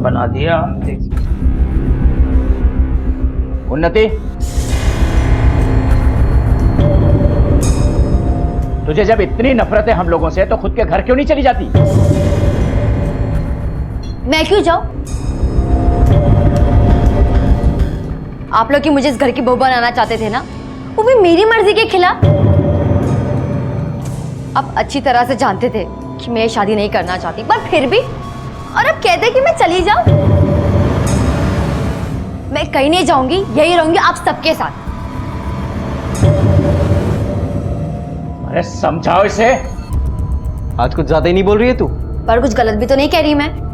बना दिया। उन्नति, तुझे जब इतनी नफरत है हम लोगों से तो खुद के घर क्यों नहीं चली जाती? मैं क्यों जाऊं? आप लोग की मुझे इस घर की बहू बनाना चाहते थे ना, वो भी मेरी मर्जी के खिलाफ। आप अच्छी तरह से जानते थे कि मैं शादी नहीं करना चाहती, पर फिर भी, और अब कहते कि मैं चली जाऊं। मैं कहीं नहीं जाऊंगी, यही रहूंगी आप सबके साथ। अरे समझाओ इसे। आज कुछ ज्यादा ही नहीं बोल रही है तू? पर कुछ गलत भी तो नहीं कह रही मैं।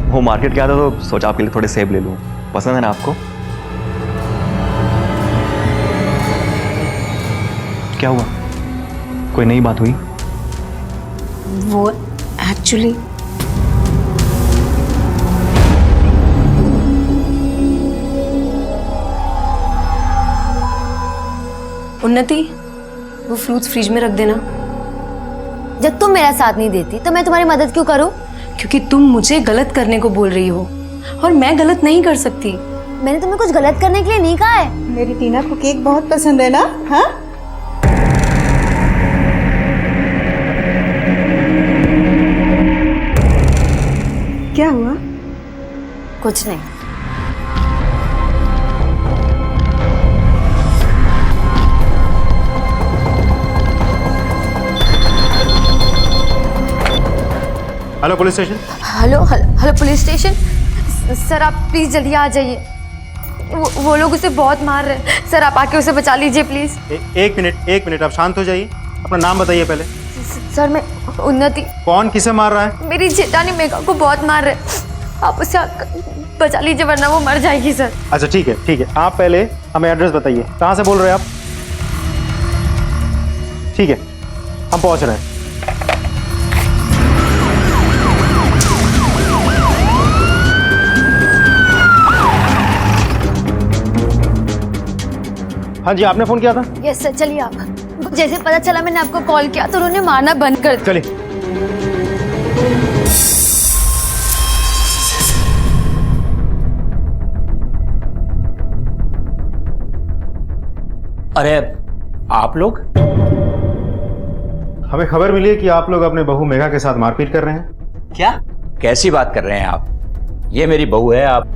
वो मार्केट गया था तो सोचा आपके लिए थोड़े सेब ले लूं। पसंद है ना आपको? क्या हुआ? कोई नई बात हुई? वो एक्चुअली उन्नति, वो फ्रूट्स फ्रिज में रख देना। जब तुम मेरा साथ नहीं देती तो मैं तुम्हारी मदद क्यों करूं? क्योंकि तुम मुझे गलत करने को बोल रही हो और मैं गलत नहीं कर सकती। मैंने तुम्हें कुछ गलत करने के लिए नहीं कहा है। मेरी टीना को केक बहुत पसंद है ना? हाँ, क्या हुआ? कुछ नहीं। Hello police station. Hello police station. Sir आप प्लीज जल्दी आ जाइए। वो लोग उसे बहुत मार रहे हैं। सर आप आके उसे बचा लीजिए प्लीज। एक मिनट, आप शांत हो जाइए। अपना नाम बताइए पहले। सर मैं उन्नति। कौन किसे मार रहा है? मेरी जेठानी मेघा को बहुत मार रहे हैं। आप उसे बचा लीजिए वरना वो मर जाएगी सर। अच्छा ठीक है, आप पहले हमें एड्रेस बताइए, कहाँ से बोल रहे हैं आप? ठीक है, हम पहुँच रहे हैं। हाँ जी, आपने फोन किया था? यस सर, चलिए आप। जैसे पता चला मैंने आपको कॉल किया तो उन्होंने मारना बंद कर दिया। चलिए। अरे आप लोग? हमें खबर मिली है कि आप लोग अपने बहू मेघा के साथ मारपीट कर रहे हैं। क्या? कैसी बात कर रहे हैं आप? ये मेरी बहू है, आप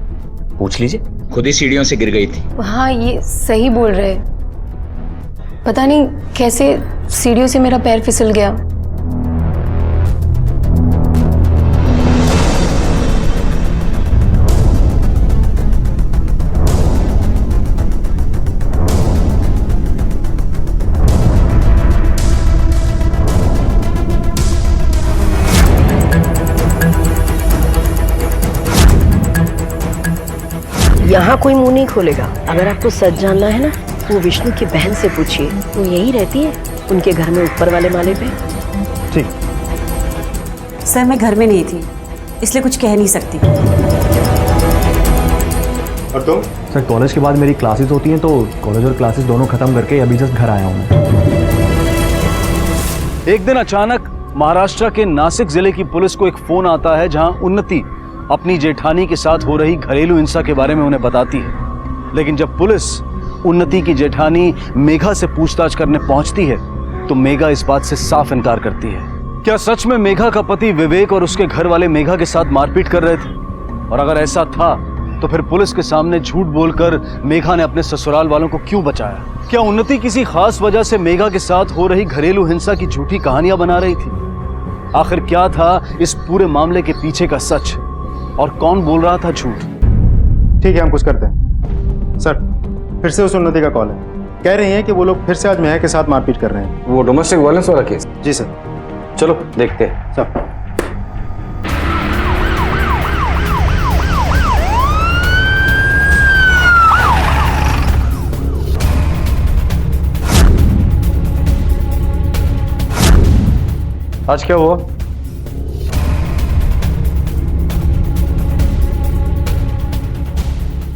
पूछ लीजिए। खुद ही सीढ़ियों से गिर गई थी। हाँ ये सही बोल रहे। पता नहीं कैसे सीढ़ियों से मेरा पैर फिसल गया। यहाँ कोई मुंह नहीं खोलेगा। अगर आपको सच जानना है ना, वो विष्णु की बहन से पूछिए। वो यही रहती है उनके घर में ऊपर वाले माले पे। ठीक। सर मैं घर में नहीं थी इसलिए कुछ कह नहीं सकती। और तुम? सर कॉलेज के बाद मेरी क्लासेस होती हैं तो कॉलेज और क्लासेस दोनों खत्म करके अभी जस्ट घर आया हूँ मैं। एक दिन अचानक महाराष्ट्र के नासिक जिले की पुलिस को एक फोन आता है जहां उन्नति अपनी जेठानी के साथ हो रही घरेलू हिंसा के बारे में उन्हें बताती है। लेकिन जब पुलिस उन्नति की जेठानी मेघा से पूछताछ करने पहुंचती है तो मेघा इस बात से साफ इनकार करती है। क्या सच में मेघा का पति विवेक और उसके घर वाले मेघा के साथ मारपीट कर रहे थे? और अगर ऐसा था तो फिर पुलिस के सामने झूठ बोलकर मेघा ने अपने ससुराल वालों को क्यों बचाया? क्या उन्नति किसी खास वजह से मेघा के साथ हो रही घरेलू हिंसा की झूठी कहानियां बना रही थी? आखिर क्या था इस पूरे मामले के पीछे का सच और कौन बोल रहा था झूठ? ठीक है, हम कुछ करते हैं। सर फिर से उस उन्नति का कॉल है, कह रही हैं कि वो लोग फिर से आज मेघा के साथ मारपीट कर रहे हैं। वो डोमेस्टिक वायलेंस वाला केस? जी सर। चलो देखते हैं। सर आज क्या हुआ?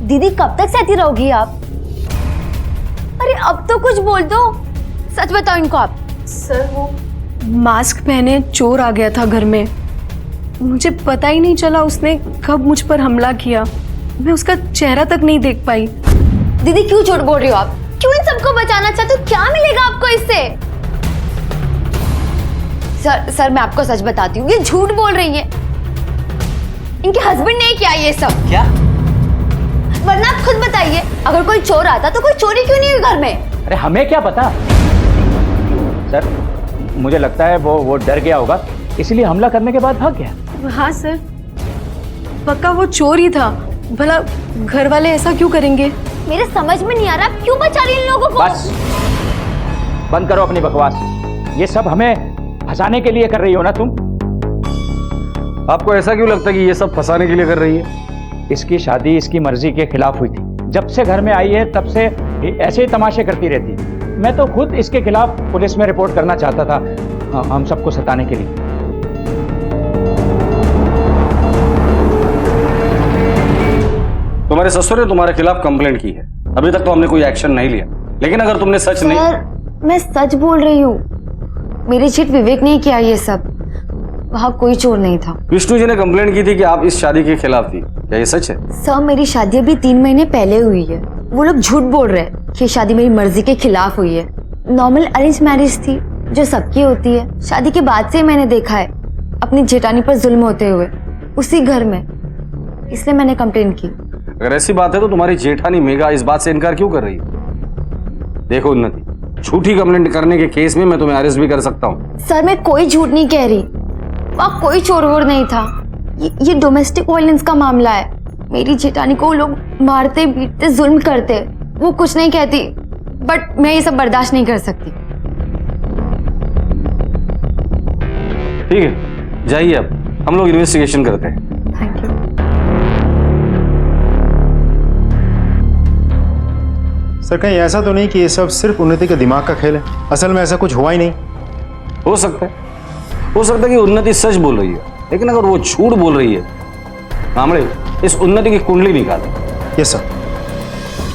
दीदी कब तक सहती रहोगी आप? अरे अब तो कुछ बोल दो, सच बताओ इनको आप। सर वो मास्क पहने चोर आ गया था घर में, मुझे पता ही नहीं चला उसने कब मुझ पर हमला किया, मैं उसका चेहरा तक नहीं देख पाई। दीदी क्यों झूठ बोल रही हो आप? क्यों इन सबको बचाना चाहते हो? क्या मिलेगा आपको इससे? सर मैं आपको सच बताती हूँ, ये झूठ बोल रही है। इनके हस्बैंड ने किया ये सब। क्या? वरना आप खुद बताइए, अगर कोई चोर आता तो कोई चोरी क्यों नहीं हुई घर में? अरे हमें क्या पता सर, मुझे लगता है वो डर गया होगा, इसलिए हमला करने के बाद भाग गया। हाँ सर, पक्का वो चोर ही था। भला घर वाले ऐसा क्यों करेंगे? मेरे समझ में नहीं आ रहा, आप क्यों बचा रही इन लोगों को? बस बंद करो अपनी बकवास, ये सब हमें फंसाने के लिए कर रही हो ना तुम? आपको ऐसा क्यों लगता है कि ये सब फंसाने के लिए कर रही है? इसकी शादी इसकी मर्जी के खिलाफ हुई थी, जब से घर में आई है तब से ऐसे ही तमाशे करती रहती। मैं तो खुद इसके खिलाफ पुलिस में रिपोर्ट करना चाहता था, हम सबको सताने के लिए। तुम्हारे ससुर ने तुम्हारे खिलाफ कंप्लेंट की है, अभी तक तो हमने कोई एक्शन नहीं लिया, लेकिन अगर तुमने सच नहीं। सर मैं सच बोल रही हूँ, मेरी चिट विवेक ने किया ये सब, वहाँ कोई चोर नहीं था। विष्णु जी ने कंप्लेंट की थी कि आप इस शादी के खिलाफ थी, क्या ये सच है? सर मेरी शादी अभी 3 महीने पहले हुई है, वो लोग झूठ बोल रहे हैं कि शादी मेरी मर्जी के खिलाफ हुई है। नॉर्मल अरेंज मैरिज थी जो सबकी होती है। शादी के बाद से मैंने देखा है अपनी जेठानी पर जुल्म होते हुए उसी घर में, इसलिए मैंने कंप्लेंट की। अगर ऐसी बात है तो तुम्हारी जेठानी मेघा इस बात से इनकार क्यों कर रही है? देखो उन्नति, झूठी कंप्लेंट करने के केस में मैं तुम्हें अरेस्ट भी कर सकता हूँ। सर मैं कोई झूठ नहीं कह रही, वहाँ कोई चोर वोर नहीं था। ये डोमेस्टिक वायलेंस का मामला है। मेरी जेठानी को लोग मारते पीटते जुल्म करते, वो कुछ नहीं कहती, बट मैं ये सब बर्दाश्त नहीं कर सकती। ठीक है, जाइए, अब हम लोग इन्वेस्टिगेशन करते हैं। Thank you. सर कहीं ऐसा तो नहीं कि ये सब सिर्फ उन्नति के दिमाग का खेल है? असल में ऐसा कुछ हुआ ही नहीं। हो सकता है कि उन्नति सच बोल रही है, लेकिन अगर वो झूठ बोल रही है, कामड़े इस उन्नति की कुंडली निकाले। Yes sir.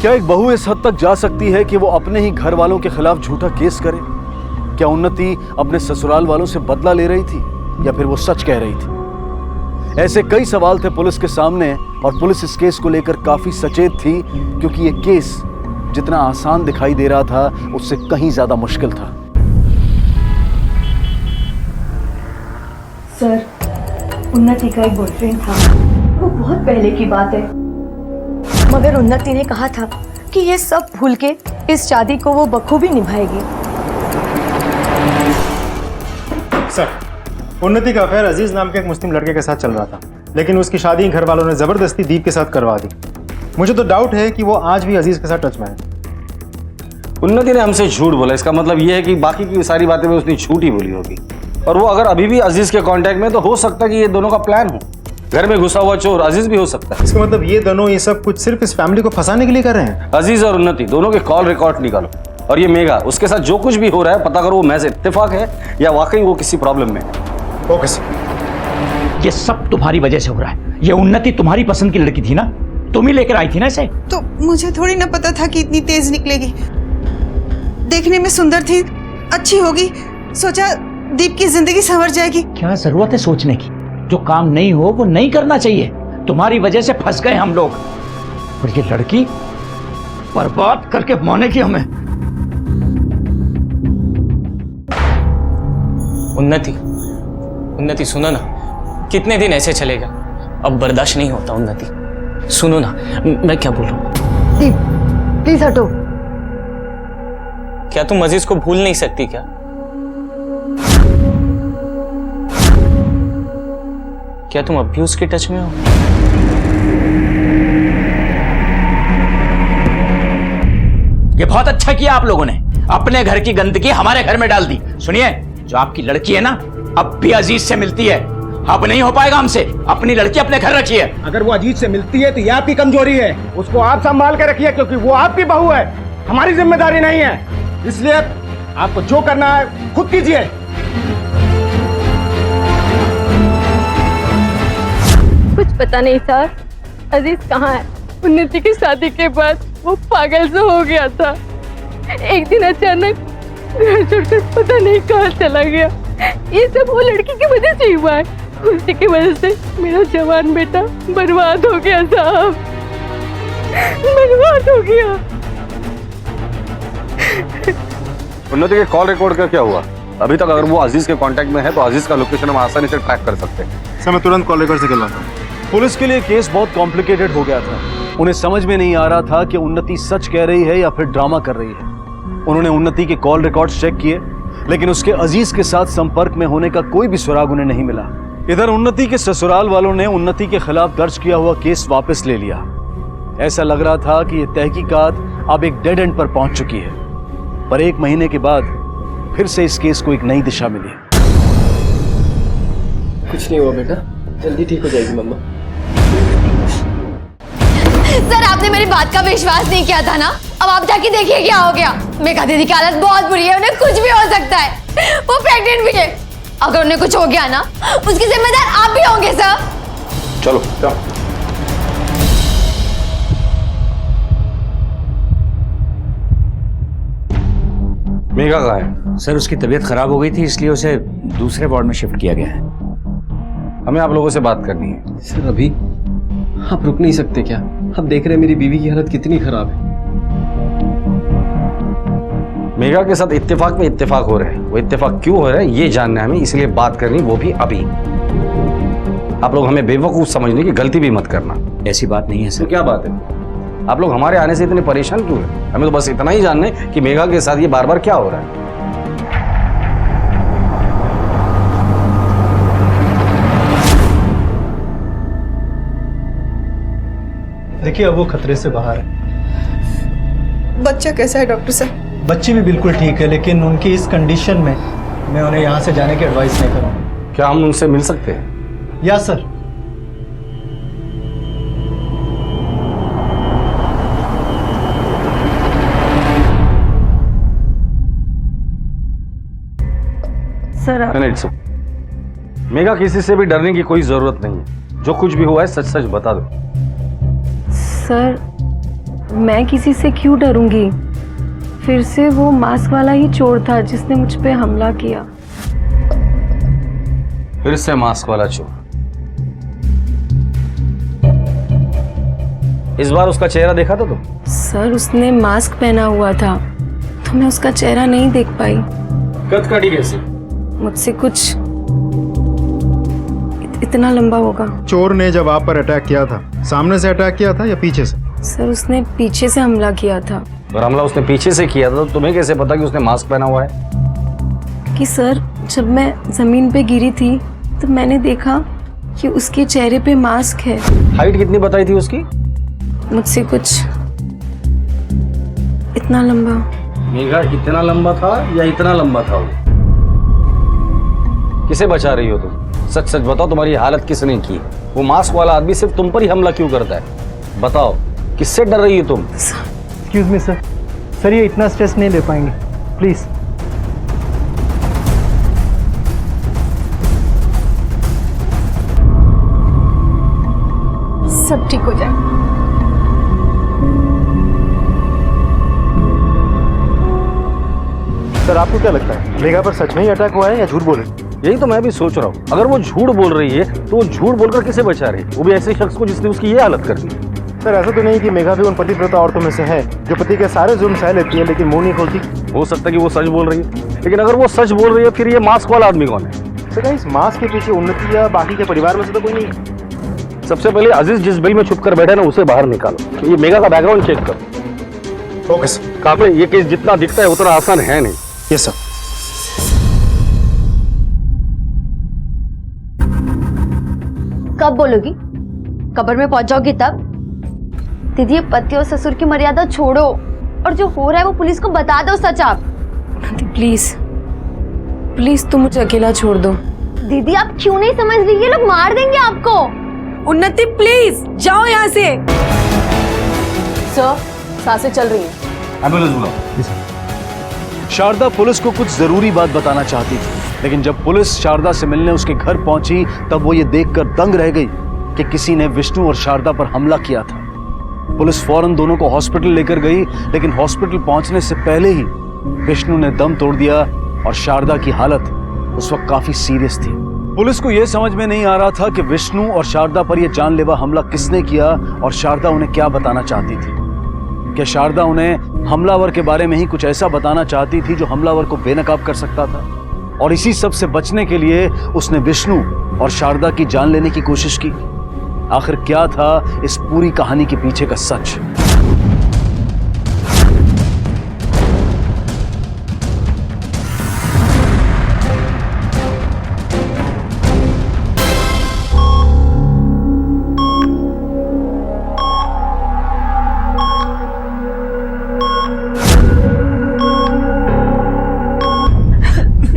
क्या एक बहू इस हद तक जा सकती है कि वो अपने ही घर वालों के खिलाफ झूठा केस करे? क्या उन्नति अपने ससुराल वालों से बदला ले रही थी या फिर वो सच कह रही थी? ऐसे कई सवाल थे पुलिस के सामने और पुलिस इस केस को लेकर काफी सचेत थी, क्योंकि ये केस जितना आसान दिखाई दे रहा था उससे कहीं ज्यादा मुश्किल था। सर उन्नति का एक बॉयफ्रेंड था, वो बहुत पहले की बात है, मगर उन्नति ने कहा था कि ये सब भूल के इस शादी को वो बखूबी निभाएगी। सर उन्नति का अफेयर अजीज नाम के एक मुस्लिम लड़के के साथ चल रहा था, लेकिन उसकी शादी घर वालों ने जबरदस्ती दीप के साथ करवा दी। मुझे तो डाउट है कि वो आज भी अजीज के साथ टच में है। उन्नति ने हमसे झूठ बोला, इसका मतलब यह है कि बाकी की सारी बातें में उसने झूठ ही बोली होगी, और वो अगर अभी भी अजीज के कांटेक्ट में, तो हो सकता है कि ये दोनों का प्लान हो। घर में घुसा हुआ चोर अजीज भी हो सकता है। इसका मतलब ये दोनों ये सब कुछ सिर्फ इस फैमिली को फंसाने के लिए कर रहे हैं। अजीज और उन्नति दोनों के कॉल रिकॉर्ड निकालो, और ये मेघा, उसके साथ जो कुछ भी हो रहा है पता करो वो महज इत्तेफाक है या वाकई वो किसी प्रॉब्लम में है। Okay sir. ये सब तुम्हारी वजह से हो रहा है। ये उन्नति तुम्हारी पसंद की लड़की थी ना, तुम ही लेकर आई थी ना इसे। तो मुझे थोड़ी ना पता था कि इतनी तेज निकलेगी। देखने में सुंदर थी, अच्छी होगी, सोचा दीप की जिंदगी संवर जाएगी। क्या जरूरत है सोचने की? जो काम नहीं हो वो नहीं करना चाहिए। तुम्हारी वजह से फंस गए हम लोग, और ये लड़की बर्बाद करके मानेगी हमें। उन्नति सुनो ना, कितने दिन ऐसे चलेगा? अब बर्दाश्त नहीं होता। उन्नति सुनो ना, मैं क्या बोल रहा हूँ। दीप प्लीज हटो। क्या तुम अजीज को भूल नहीं सकती क्या? क्या तुम अब भी उसके टच में हो? ये बहुत अच्छा किया आप लोगों ने, अपने घर की गंदगी हमारे घर में डाल दी। सुनिए, जो आपकी लड़की है ना, अब भी अजीज से मिलती है। अब नहीं हो पाएगा हमसे। अपनी लड़की अपने घर रखिए। अगर वो अजीज से मिलती है तो ये आपकी कमजोरी है, उसको आप संभाल के रखिए, क्योंकि वो आपकी बहू है, हमारी जिम्मेदारी नहीं है। इसलिए आपको जो करना है खुद कीजिए। कुछ पता नहीं सर। अजीज कहाँ है? उन्नति की शादी के बाद वो पागल सा हो गया था। एक दिन अचानक घर छोड़कर पता नहीं कहाँ चला गया। ये सब वो लड़की की वजह से हुआ है। उसी की वजह से मेरा जवान बेटा बर्बाद हो गया साहब, बर्बाद हो गया। उन्नति के कॉल रिकॉर्ड का क्या हुआ? अभी तक अगर वो अजीज के कांटेक्ट में है तो अजीज का लोकेशन हम आसानी से ट्रैक कर सकते हैं। सर मैं तुरंत कॉल रिकॉर्ड से करवाता हूँ। पुलिस के लिए केस बहुत कॉम्प्लिकेटेड हो गया था। उन्हें समझ में नहीं आ रहा था कि उन्नति सच कह रही है या फिर ड्रामा कर रही है। उन्होंने उन्नति के कॉल रिकॉर्ड्स चेक किए, लेकिन उसके अजीज के साथ संपर्क में होने का कोई भी सुराग उन्हें नहीं मिला। इधर उन्नति के ससुराल वालों ने उन्नति के खिलाफ दर्ज किया हुआ केस वापस ले लिया। ऐसा लग रहा था कि ये तहकीकात अब एक डेड एंड पर पहुंच चुकी है, पर 1 महीने के बाद फिर से इस केस को एक नई दिशा मिली। कुछ नहीं हुआ बेटा, जल्दी ठीक हो जाएगी मम्मा। सर आपने मेरी बात का विश्वास नहीं किया था ना, अब आप जाके देखिए क्या हो गया। मेघा दीदी की हालत बहुत बुरी है, उन्हें कुछ भी हो सकता है। वो प्रेग्नेंट भी है। अगर उन्हें कुछ हो गया ना, उसकी जिम्मेदार आप भी होंगे सर। चलो चलो। मेघा कहाँ है? सर उसकी तबीयत खराब हो गई थी, इसलिए उसे दूसरे वार्ड में शिफ्ट किया गया है। हमें आप लोगों से बात करनी है। सर अभी आप रुक नहीं सकते क्या? आप देख रहे हैं मेरी बीवी की हालत कितनी खराब है। मेघा के साथ इत्तेफाक में इत्तेफाक हो रहे हैं। वो इत्तेफाक क्यों हो रहा है ये जानना है हमें, इसलिए बात करनी, वो भी अभी। आप लोग हमें बेवकूफ समझने की गलती भी मत करना। ऐसी बात नहीं है सर। तो क्या बात है? आप लोग हमारे आने से इतने परेशान क्यों हैं? हमें तो बस इतना ही जानना है कि मेघा के साथ ये बार बार क्या हो रहा है। देखिए अब वो खतरे से बाहर है। बच्चा कैसा है डॉक्टर साहब? बच्ची भी बिल्कुल ठीक है, लेकिन उनकी इस कंडीशन में मैं उन्हें यहाँ से जाने की एडवाइस नहीं करूँगा। क्या हम उनसे मिल सकते हैं? या सर। सर नहीं, मेघा किसी से भी डरने की कोई जरूरत नहीं है। जो कुछ भी हुआ है सच सच बता दो। सर मैं किसी से क्यों डरूंगी? फिर से वो मास्क वाला ही चोर था जिसने मुझ पे हमला किया। फिर से मास्क वाला चोर। इस बार उसका चेहरा देखा था तुम? सर उसने मास्क पहना हुआ था तो मैं उसका चेहरा नहीं देख पाई। कद काटी कैसे? मुझसे कुछ इतना लंबा होगा। चोर ने जब आप पर अटैक किया था, सामने से अटैक किया था या पीछे से? सर उसने पीछे से हमला किया था। और हमला उसने पीछे से किया था तो तुम्हें कैसे पता कि उसने मास्क पहना हुआ है? कि सर जब मैं जमीन पे गिरी थी तो मैंने देखा कि उसके चेहरे पे मास्क है। हाइट कितनी बताई थी उसकी? मुझसे कुछ इतना लंबा। मेघा इतना लंबा था या इतना लंबा था वो? किसे बचा रही हो तुम? सच सच बताओ, तुम्हारी हालत किसने की? वो मास्क वाला आदमी सिर्फ तुम पर ही हमला क्यों करता है? बताओ, किससे डर रही हो तुम? Excuse me sir. सर ये इतना स्ट्रेस नहीं ले पाएंगे, प्लीज। सब ठीक हो जाए। सर आपको क्या लगता है, मेघा पर सच में ही अटैक हुआ है या झूठ बोल रही है? यही तो मैं भी सोच रहा हूँ। अगर वो झूठ बोल रही है तो वो झूठ बोलकर किसे बचा रही है? वो भी ऐसे शख्स को जिसने उसकी ये हालत कर दी। सर ऐसा तो नहीं कि मेघा भी उन पतिव्रता औरतों में से है जो पति के सारे जुल्म सह लेती है लेकिन मुंह नहीं खोलती। हो सकता है कि वो सच बोल रही है, लेकिन अगर वो सच बोल रही है फिर ये मास्क वाला आदमी कौन है? सर इस मास्क के पीछे उन्नति या बाकी के परिवार में से तो कोई नहीं है। सबसे पहले अजीज जिस बिल में छुप कर बैठा ना उसे बाहर निकालो। ये मेघा का बैकग्राउंड चेक करो। Okay sir. काफी, ये केस जितना दिखता है उतना आसान है नहीं। Yes sir. कब बोलोगी? कब्र में पहुंच जाओगी तब? दीदी ये पति और ससुर की मर्यादा छोड़ो और जो हो रहा है वो पुलिस को बता दो सच। आप प्लीज प्लीज तुम मुझे अकेला छोड़ दो। दीदी आप क्यों नहीं समझ रही? ये लोग मार देंगे आपको। उन्नति प्लीज जाओ यहाँ से। सर सांसें चल रही हैं। एम्बुलेंस बुलाओ। शारदा पुलिस को कुछ जरूरी बात बताना चाहती थी, लेकिन जब पुलिस शारदा से मिलने उसके घर पहुंची तब वो ये देखकर दंग रह गई कि किसी ने विष्णु और शारदा पर हमला किया था। पुलिस फौरन दोनों को हॉस्पिटल लेकर गई, लेकिन हॉस्पिटल पहुंचने से पहले ही विष्णु ने दम तोड़ दिया और शारदा की हालत उस वक्त काफी सीरियस थी। पुलिस को यह समझ में नहीं आ रहा था कि विष्णु और शारदा पर यह जानलेवा हमला किसने किया और शारदा उन्हें क्या बताना चाहती थी। क्या शारदा उन्हें हमलावर के बारे में ही कुछ ऐसा बताना चाहती थी जो हमलावर को बेनकाब कर सकता था? और इसी सब से बचने के लिए उसने विष्णु और शारदा की जान लेने की कोशिश की। आखिर क्या था इस पूरी कहानी के पीछे का सच?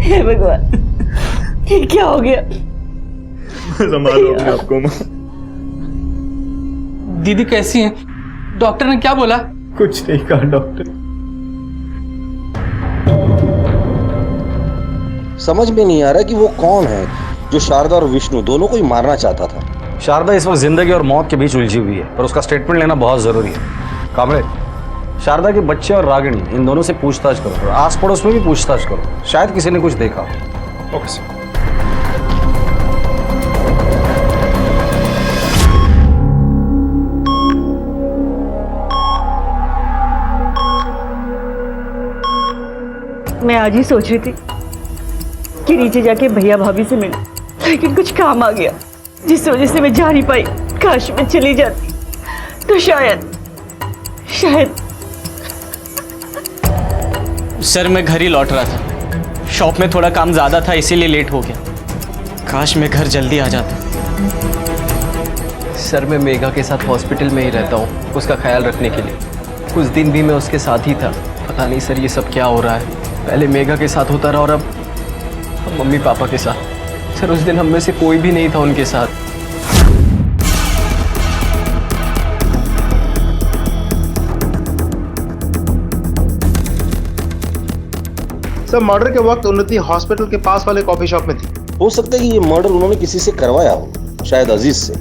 हे भगवान, ये क्या हो गया? संभालो अपने आप को। दीदी कैसी हैं? डॉक्टर ने क्या बोला? कुछ नहीं कहा डॉक्टर। समझ में नहीं आ रहा कि वो कौन है जो शारदा और विष्णु दोनों को ही मारना चाहता था। शारदा इस वक्त जिंदगी और मौत के बीच उलझी हुई है, पर उसका स्टेटमेंट लेना बहुत जरूरी है। कामरे, शारदा के बच्चे और रागिणी इन दोनों से पूछताछ करो और आस पड़ोस में भी पूछताछ करो, शायद किसी ने कुछ देखा। Okay sir. मैं आज ही सोच रही थी कि नीचे जाके भैया भाभी से मिलूं, लेकिन कुछ काम आ गया जिस वजह से मैं जा नहीं पाई। काश मैं चली जाती तो शायद सर मैं घर ही लौट रहा था, शॉप में थोड़ा काम ज्यादा था इसीलिए लेट हो गया। काश मैं घर जल्दी आ जाता। सर मैं मेघा के साथ हॉस्पिटल में ही रहता हूँ उसका ख्याल रखने के लिए। कुछ दिन भी मैं उसके साथ ही था। पता नहीं सर ये सब क्या हो रहा है। पहले मेघा के साथ होता रहा और अब मम्मी पापा के साथ। सर उस दिन हम में से कोई भी नहीं था उनके साथ। सर मर्डर के वक्त उन्नति हॉस्पिटल के पास वाले कॉफी शॉप में थी। हो सकता है कि ये मर्डर उन्होंने किसी से करवाया हो, शायद अजीज से,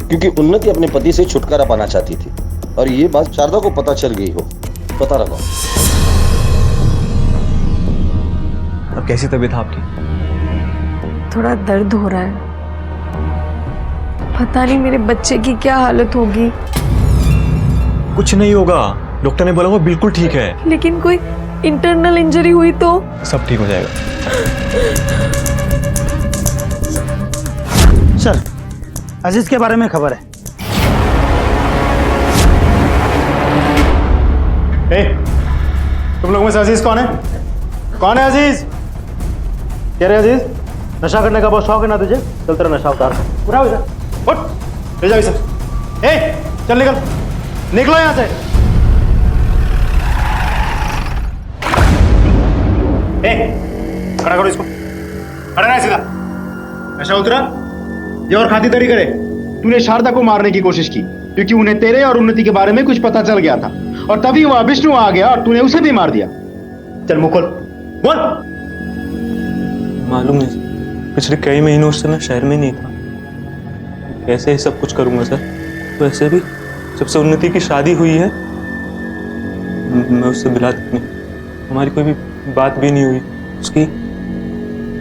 क्योंकि उन्नति अपने पति से छुटकारा पाना चाहती थी और ये बात शारदा को पता चल गई हो। पता लगाओ। अब कैसी तबीयत है आपकी? थोड़ा दर्द हो रहा है। पता नहीं मेरे बच्चे की क्या हालत होगी। कुछ नहीं होगा, डॉक्टर ने बोला वो बिल्कुल ठीक है। लेकिन कोई इंटरनल इंजरी हुई तो? सब ठीक हो जाएगा। सर अजीज के बारे में खबर है। तुम लोगों में से अजीज कौन है? कौन है अजीज? कह रहे अजीज, नशा करने का बहुत शौक है ना तुझे? चल तेरा नशा उतार। उठाओ इसे, उठ, ले जाओ इसे। चल निकल, निकलो यहां से। खड़ा करो इसको, खड़ा रहा सीधा। नशा उतरा? ये और खातिरदारी करे? तूने शारदा को मारने की कोशिश की क्योंकि उन्हें तेरे और उन्नति के बारे में कुछ पता चल गया था और तभी वह विष्णु आ गया और तूने उसे भी मार दिया। चल मुंह खोल, बोल। मालूम है, पिछले कई महीनों से मैं शहर में नहीं था। कैसे सब कुछ करूंगा सर? वैसे भी जब से उन्नति की शादी हुई है मैं उससे मिला तक नहीं, हमारी कोई भी बात भी नहीं हुई। उसकी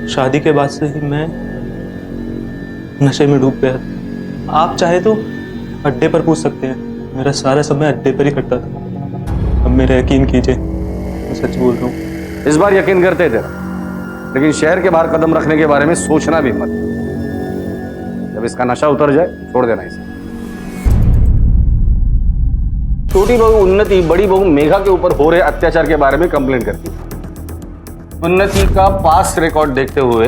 शादी के बाद से ही मैं नशे में डूब गया। आप चाहे तो अड्डे पर पूछ सकते हैं, मेरा सारा समय अड्डे पर ही कटता था। अब मेरा यकीन कीजिए, मैं सच बोल रहा हूँ। इस बार यकीन करते तेरा, लेकिन शहर के बाहर कदम रखने के बारे में सोचना भी मत। जब इसका नशा उतर जाए छोड़ देना इसे। छोटी बहू उन्नति बड़ी बहू मेघा के ऊपर हो रहे अत्याचार के बारे में कंप्लेंट करती है। उन्नति का पास्ट रिकॉर्ड देखते हुए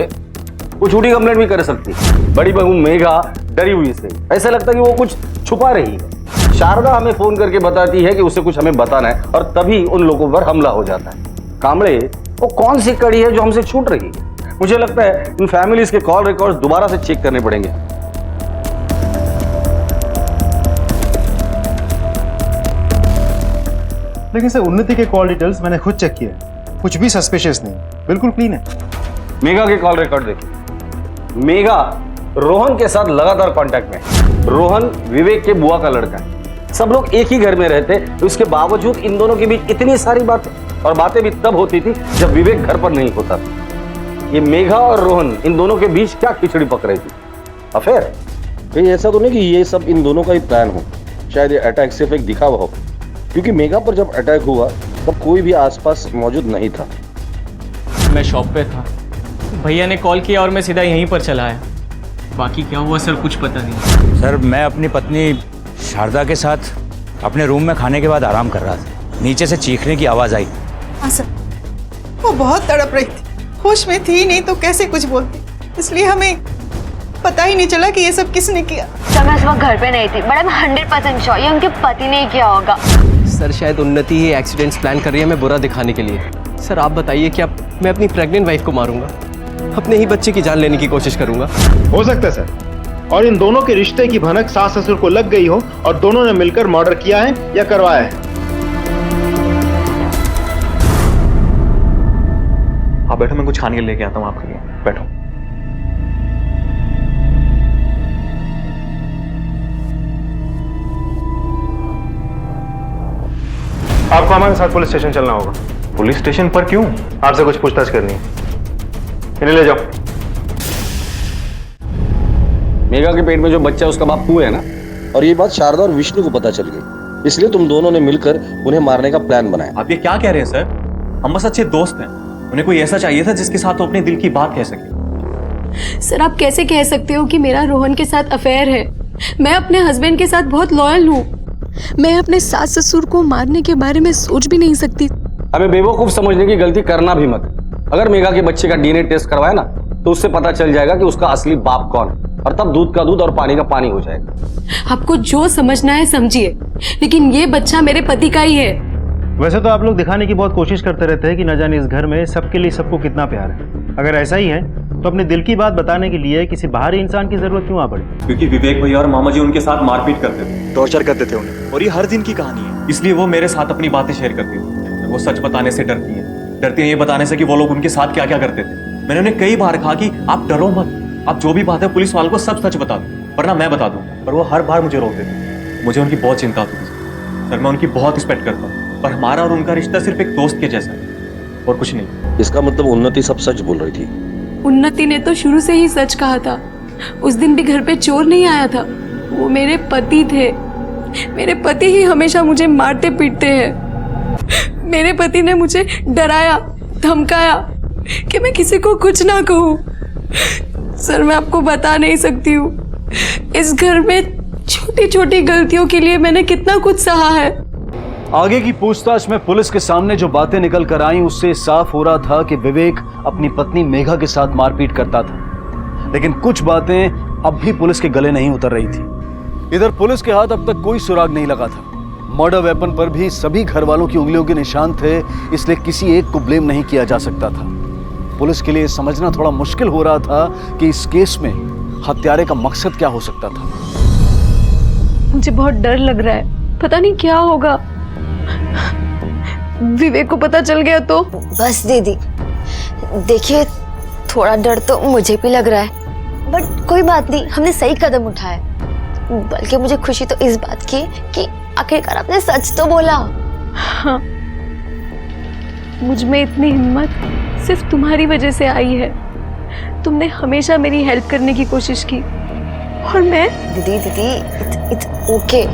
वो झूठी कंप्लेंट भी कर सकती है। बड़ी बहू मेघा डरी हुई से, ऐसा लगता है कि वो कुछ छुपा रही है। शारदा हमें फोन करके बताती है कि उसे कुछ हमें बताना है और तभी उन लोगों पर हमला हो जाता है। कामड़े, वो कौन सी कड़ी है जो हमसे छूट रही है? मुझे लगता है इन फैमिलीज के कॉल रिकॉर्ड्स दोबारा से चेक करने पड़ेंगे। लेकिन सर उन्नति के कॉल डिटेल्स मैंने खुद चेक किए, कुछ भी सस्पिशियस नहीं, बिल्कुल क्लीन है। मेघा के कॉल रिकॉर्ड देखिए। मेघा रोहन के साथ लगातार कांटेक्ट में है। रोहन विवेक के बुआ का लड़का है। सब लोग एक ही घर में रहते, उसके बावजूद इन दोनों के बीच इतनी सारी बातें, और बातें भी तब होती थी जब विवेक घर पर नहीं होता था। ये मेघा और रोहन, इन दोनों के बीच क्या खिचड़ी पक रही थी? अफेयर? कहीं ऐसा तो नहीं कि ये सब इन दोनों का ही प्लान हो? शायद ये अटैक सिर्फ एक दिखावा हो, क्योंकि मेघा पर जब अटैक हुआ तब कोई भी आसपास मौजूद नहीं था। मैं शॉप पे था, भैया ने कॉल किया और मैं सीधा यहीं पर चला आया। बाकी क्या हुआ सर कुछ पता नहीं। सर मैं अपनी पत्नी शारदा के साथ अपने रूम में खाने के बाद आराम कर रहा था, नीचे से चीखने की आवाज़ आई। हाँ सर, वो बहुत तड़प रही थी, होश में थी नहीं तो कैसे कुछ बोलती, इसलिए हमें पता ही नहीं चला कि ये सब किसने किया। सर मैं उस वक्त घर पे नहीं थी, बट मैं 100% श्योर ये उनके पति ने ही किया होगा। सर शायद उन्नति ही एक्सीडेंट्स प्लान कर रही है, मैं बुरा दिखाने के लिए। सर आप बताइए, क्या मैं अपनी प्रेग्नेंट वाइफ को मारूंगा? अपने ही बच्चे की जान लेने की कोशिश करूंगा? हो सकता है सर, और इन दोनों के रिश्ते की भनक सास ससुर को लग गई हो और दोनों ने मिलकर मर्डर किया है या करवाया है। आप बैठो, मैं कुछ खाने के लिए लेके आता हूँ आपके लिए। बैठो। आपको हमारे साथ पुलिस स्टेशन चलना होगा। पुलिस स्टेशन पर क्यों? आपसे कुछ पूछताछ करनी है। इन्हें ले जाओ। मेघा के पेट में जो बच्चा है उसका बाप तू है ना? और ये बात शारदा और विष्णु को पता चल गई, इसलिए तुम दोनों ने मिलकर उन्हें मारने का प्लान बनाया। आप ये क्या कह रहे हैं सर? हम बस अच्छे दोस्त हैं। उन्हें कोई ऐसा चाहिए था जिसके साथ वो अपने दिल की बात कह सके। सर आप कैसे कह सकते हो कि मेरा रोहन के साथ अफेयर है? मैं अपने हस्बैंड के साथ बहुत लॉयल हूँ। मैं अपने सास ससुर को मारने के बारे में सोच भी नहीं सकती। हमें बेवकूफ समझने की गलती करना भी मत। अगर मेघा के बच्चे का डीएनए टेस्ट करवाया ना तो उससे पता चल जाएगा कि उसका असली बाप कौन है, और तब दूध का दूध और पानी का पानी हो जाएगा। आपको जो समझना है समझिए, लेकिन ये बच्चा मेरे पति का ही है। वैसे तो आप लोग दिखाने की बहुत कोशिश करते रहते हैं कि न जाने इस घर में सबके लिए सबको कितना प्यार है। अगर ऐसा ही है तो अपने दिल की बात बताने के लिए किसी बाहरी इंसान की जरूरत क्यों आ पड़ी? क्योंकि विवेक भैया और मामा जी उनके साथ मारपीट करते थे, टॉर्चर करते थे उन्हें, और ये हर दिन की कहानी है। इसलिए वो मेरे साथ अपनी बातें शेयर करती थी। वो सच बताने से डरती है ये बताने से कि वो लोग उनके साथ क्या क्या करते थे। मैंने उन्हें कई बार कहा कि आप डरो मत, आप जो भी बात है पुलिस वालों को सब सच बता दो, वरना मैं बता दूं, पर वो हर बार मुझे रोक देते। मुझे उनकी बहुत चिंता होती थी सर। मैं उनकी बहुत रिस्पेक्ट करता हूँ, पर हमारा और उनका रिश्ता सिर्फ एक दोस्त के जैसा है और कुछ नहीं। इसका मतलब उन्नति सब सच बोल रही थी। उन्नति ने तो शुरू से ही सच कहा था। उस दिन भी घर पे चोर नहीं आया था, वो मेरे पति थे। मेरे पति ही हमेशा मुझे मारते पीटते हैं। मेरे पति ने मुझे डराया, धमकाया कि मैं किसी को कुछ ना कहूँ। सर मैं आपको बता नहीं सकती हूँ, इस घर में छोटी छोटी गलतियों के लिए मैंने कितना कुछ सहा है। आगे की पूछताछ में पुलिस के सामने जो बातें निकल कर आई उससे साफ हो रहा था कि विवेक अपनी पत्नी मेघा के साथ मारपीट करता था, लेकिन कुछ बातें अब भी पुलिस के गले नहीं उतर रही थी। इधर पुलिस के हाथ अब तक कोई सुराग नहीं लगा था। मर्डर वेपन पर भी सभी घर वालों की उंगलियों के निशान थे, इसलिए किसी एक को ब्लेम नहीं किया जा सकता था। पुलिस के लिए समझना थोड़ा मुश्किल हो रहा था कि इस केस में हत्यारे का मकसद क्या हो सकता था। मुझे बहुत डर लग रहा है, पता नहीं क्या होगा। विवेक को पता चल गया तो? बस दीदी, देखिए थोड़ा डर तो मुझे भी लग रहा है, बट कोई बात नहीं, हमने सही कदम उठाया। बल्कि मुझे खुशी तो इस बात की कि आखिरकार आपने सच तो बोला। हाँ, मुझ में इतनी हिम्मत सिर्फ तुम्हारी वजह से आई है। तुमने हमेशा मेरी हेल्प करने की कोशिश की, और मैं दीदी इट्स ओके,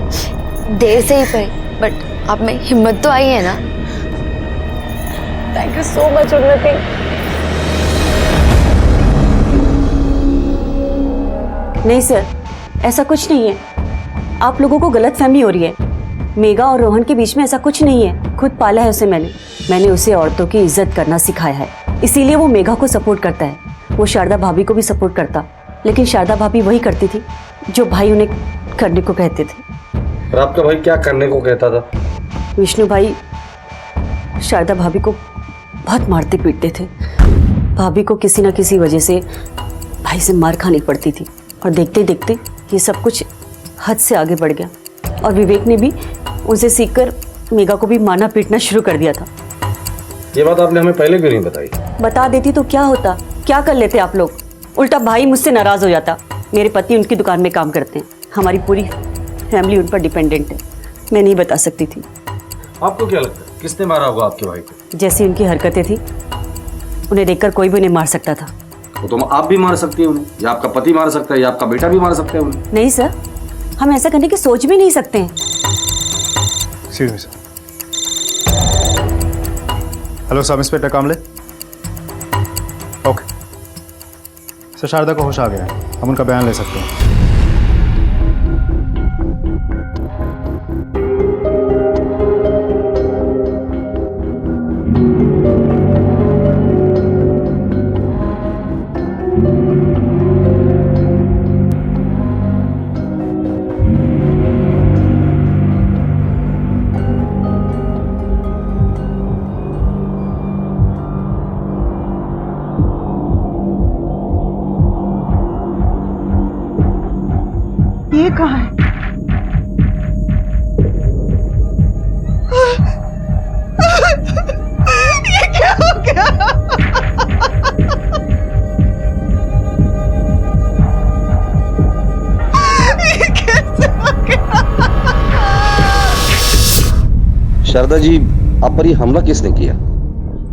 देर से ही पे, बट आप में हिम्मत तो आई है ना। थैंक यू सो मच उन्नति। नहीं सर, ऐसा कुछ नहीं है। आप लोगों को गलतफहमी हो रही है। मेघा और रोहन के बीच में ऐसा कुछ नहीं है। खुद पाला है उसे मैंने उसे औरतों की इज्जत करना सिखाया है, इसीलिए वो मेघा को सपोर्ट करता है। वो शारदा भाभी को भी सपोर्ट करता, लेकिन शारदा भाभी वही करती थी जो भाई उन्हें करने को कहते थे। और आपका भाई क्या करने को कहता था? विष्णु भाई शारदा भाभी को बहुत मारते पीटते थे। भाभी को किसी न किसी वजह से भाई से मार खानी पड़ती थी, और देखते देखते ये सब कुछ हद से आगे बढ़ गया, और विवेक ने भी उनसे सीखकर मेघा को भी मारना पीटना शुरू कर दिया था। ये बात आपने हमें पहले क्यों नहीं बताई? बता देती तो क्या होता, क्या कर लेते आप लोग? उल्टा भाई मुझसे नाराज हो जाता। मेरे पति उनकी दुकान में काम करते हैं, हमारी पूरी फैमिली उन पर डिपेंडेंट है। मैं नहीं बता सकती थी। आपको क्या लगता है किसने मारा होगा आपके भाई को? जैसी उनकी हरकतें थी, उन्हें देखकर कोई भी उन्हें मार सकता था। वो तो आप भी मार सकती है उन्हें, या आपका पति मार सकता है, या आपका बेटा भी मार सकता है उन्हें। नहीं सर, हम ऐसा करने की सोच भी नहीं सकते हैं। सर। हेलो सब इंस्पेक्टर कामले। ओके सर, शारदा को होश आ गया है, हम उनका बयान ले सकते हैं। ये कहाँ है? ये क्या हो गया? ये कैसे हो गया? शारदा जी, आप पर ये हमला किसने किया?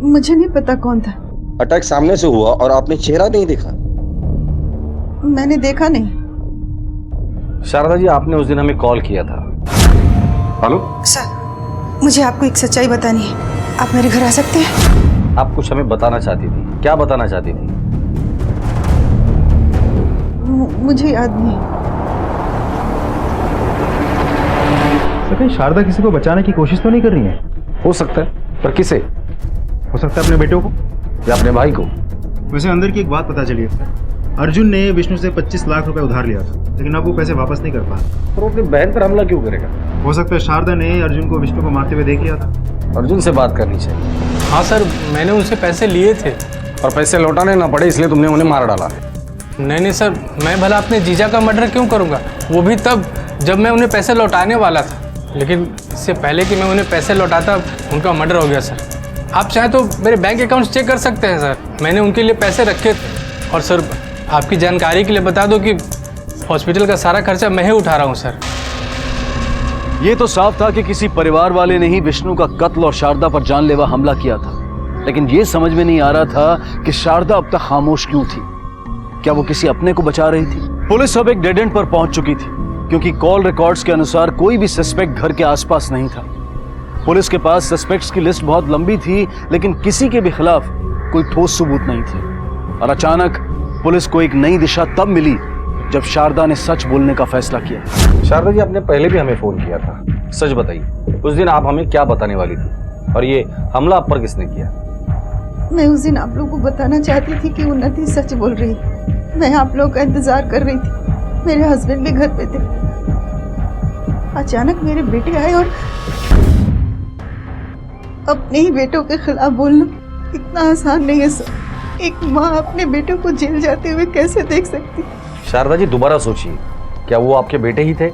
मुझे नहीं पता कौन था। अटैक सामने से हुआ और आपने चेहरा नहीं देखा? मैंने देखा नहीं। शारदा जी, आपने उस दिन हमें कॉल किया था। हेलो सर, मुझे आपको एक सच्चाई बतानी है। आप मेरे घर आ सकते हैं? आप कुछ हमें बताना चाहती थी, क्या बताना चाहती थी? मुझे याद नहीं। सर, कहीं शारदा किसी को बचाने की कोशिश तो नहीं कर रही है? हो सकता है, पर किसे? हो सकता है अपने बेटों को या अपने भाई को। वैसे अंदर की एक बात पता चली है, अर्जुन ने विष्णु से 25 लाख रुपए उधार लिया था, लेकिन अब वो पैसे वापस नहीं कर पा रहा। पर वो अपनी बहन पर हमला क्यों करेगा? हो सकता है शारदा ने अर्जुन को विष्णु को मारते हुए देख लिया था। अर्जुन से बात करनी चाहिए। हाँ सर, मैंने उनसे पैसे लिए थे। और पैसे लौटाने ना पड़े इसलिए तुमने उन्हें मार डाला। नहीं सर, मैं भला अपने जीजा का मर्डर क्यों करूँगा, वो भी तब जब मैं उन्हें पैसे लौटाने वाला था। लेकिन इससे पहले कि मैं उन्हें पैसे लौटाता उनका मर्डर हो गया सर। आप चाहें तो मेरे बैंक अकाउंट्स चेक कर सकते हैं सर, मैंने उनके लिए पैसे रखे थे। और सर, आपकी जानकारी के लिए बता दो कि हॉस्पिटल का सारा खर्चा मैं ही उठा रहा हूँ सर। ये तो साफ था कि किसी परिवार वाले ने ही विष्णु का कत्ल और शारदा पर जानलेवा हमला किया था, लेकिन ये समझ में नहीं आ रहा था कि शारदा अब तक खामोश क्यों थी। क्या वो किसी अपने को बचा रही थी? पुलिस अब एक डेड एंड पर पहुंच चुकी थी, क्योंकि कॉल रिकॉर्ड्स के अनुसार कोई भी सस्पेक्ट घर के आसपास नहीं था। पुलिस के पास सस्पेक्ट्स की लिस्ट बहुत लंबी थी, लेकिन किसी के भी खिलाफ कोई ठोस सबूत नहीं थे। और अचानक पुलिस को एक नई दिशा तब मिली जब शारदा ने सच बोलने का फैसला किया। शारदा जी, आपने पहले भी हमें फोन किया था, सच बताइए उस दिन आप हमें क्या बताने वाली थी, और ये हमला आप पर किसने किया? मैं उस दिन आप लोगों को बताना चाहती थी कि उन्नति सच बोल रही थी। मैं आप लोगों का इंतजार कर रही थी, मेरे हस्बैंड भी घर पे थे। अचानक मेरे बेटे आए और अपने ही बेटों के खिलाफ बोलना इतना आसान नहीं है सर। एक माँ अपने बेटों को जेल जाते हुए कैसे देख सकती? शारदा जी, दोबारा सोचिए, क्या वो आपके बेटे ही थे?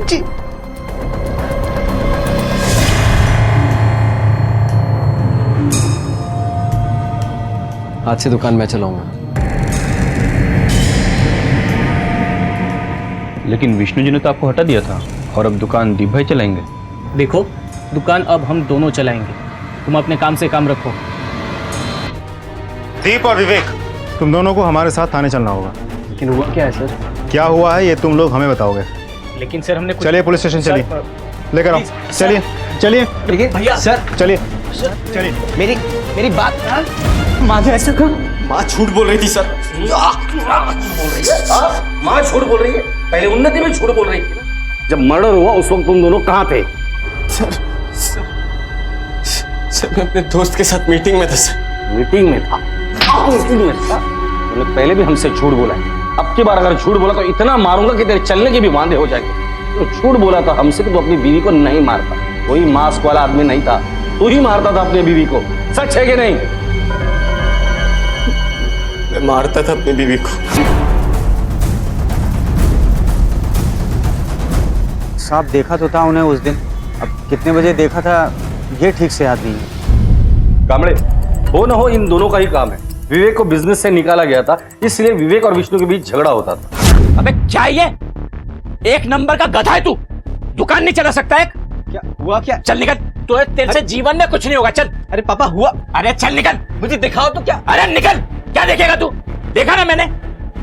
जी। आज से दुकान मैं चलाऊंगा। लेकिन विष्णु जी ने तो आपको हटा दिया था, और अब दुकान दीप भाई चलाएंगे। देखो, दुकान अब हम दोनों चलाएंगे, तुम अपने काम से काम रखो। दीप और विवेक, तुम दोनों को हमारे साथ थाने चलना होगा। लेकिन हुआ क्या है सर? क्या हुआ है ये तुम लोग हमें बताओगे। लेकिन सर, हमने चलिए पुलिस स्टेशन, चलिए लेकर आओ। चलिए चलिए। लेकिन भैया सर, चलिए चलिए। मेरी बात माँ ने ऐसा कहा। माँ झूठ बोल रही थी सर। माँ झूठ बोल रही है, पहले उन्नति में झूठ बोल रही थी। जब मर्डर हुआ उस वक्त तुम दोनों कहाँ थे? सर मैं अपने दोस्त के साथ मीटिंग में था सर। मीटिंग में था? मीटिंग में था? तुमने पहले भी हमसे झूठ बोला है, अब की बार अगर झूठ बोला तो इतना मारूंगा कि तेरे चलने के भी वांदे हो जाएंगे। तो झूठ बोला था हमसे कि तू अपनी बीवी को नहीं मारता, कोई मास्क वाला आदमी नहीं था, तू ही मारता था अपनी बीवी को। सच है कि नहीं? मैं मारता था अपनी बीवी को। साहब देखा तो था उन्हें उस दिन, अब कितने बजे देखा था ये ठीक से याद नहीं है। कामड़े, हो ना हो इन दोनों का ही काम है। विवेक को बिजनेस से निकाला गया था, इसलिए विवेक और विष्णु के बीच झगड़ा होता था। अबे क्या ये एक नंबर का गधा है तू, दुकान नहीं चला सकता एक? क्या हुआ? क्या चल निकल, तो तेरे से जीवन में कुछ नहीं होगा। चल। अरे पापा हुआ। अरे चल निकल, मुझे दिखाओ तो क्या। अरे निकल, क्या देखेगा तू? देखा ना मैंने,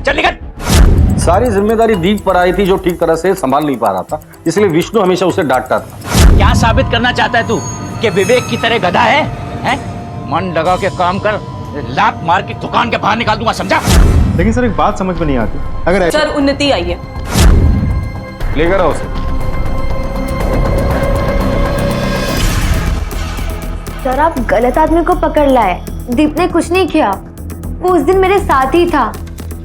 चल निकल। सारी जिम्मेदारी दीप पर आई थी जो ठीक तरह से संभाल नहीं पा रहा था, इसलिए विष्णु हमेशा उसे डांटता था। क्या साबित करना चाहता है तू कि विवेक की तरह गधा है? हैं? मन लगा के काम कर, लात मार के दुकान के बाहर निकाल दूंगा, समझा? लेकिन सर एक बात समझ में नहीं आती, अगर सर उन्नति आई है। लेकर आओ उसे। सर आप गलत आदमी को पकड़ लाए। दीप ने कुछ नहीं किया, वो उस दिन मेरे साथ ही था।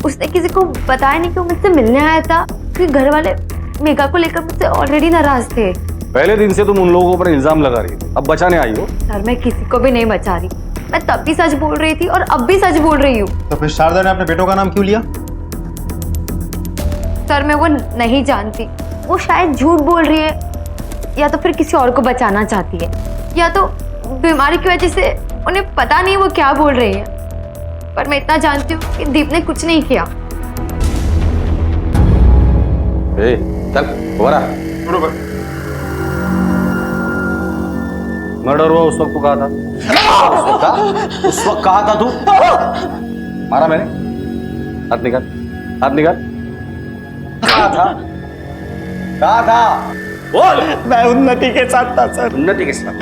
उसने किसी को बताया नहीं कि वो मुझसे मिलने आया था, कि घर वाले मेघा को लेकर मुझसे ऑलरेडी नाराज थे। पहले दिन से तुम उन लोगों पर इल्जाम लगा रही थी, अब बचाने आई हो? सर मैं किसी को भी नहीं बचा रही, मैं तब भी सच बोल रही थी और अब भी सच बोल रही हूँ। तो फिर शारदा ने अपने बेटों का नाम क्यों लिया? सर मैं वो नहीं जानती, वो शायद झूठ बोल रही है, या तो फिर किसी और को बचाना चाहती है, या तो बीमारी की वजह से उन्हें पता नहीं वो क्या बोल रही है। पर मैं इतना जानती हूँ कि दीप ने कुछ नहीं किया। चल दोबारा। मर्डर हुआ उस वक्त तू कहा था? उस वक्त कहा था तू? मारा मैंने? हाथ निकाल, हाथ निकाल। कहा था बोल। मैं उन्नति के साथ था सर। उन्नति के साथ?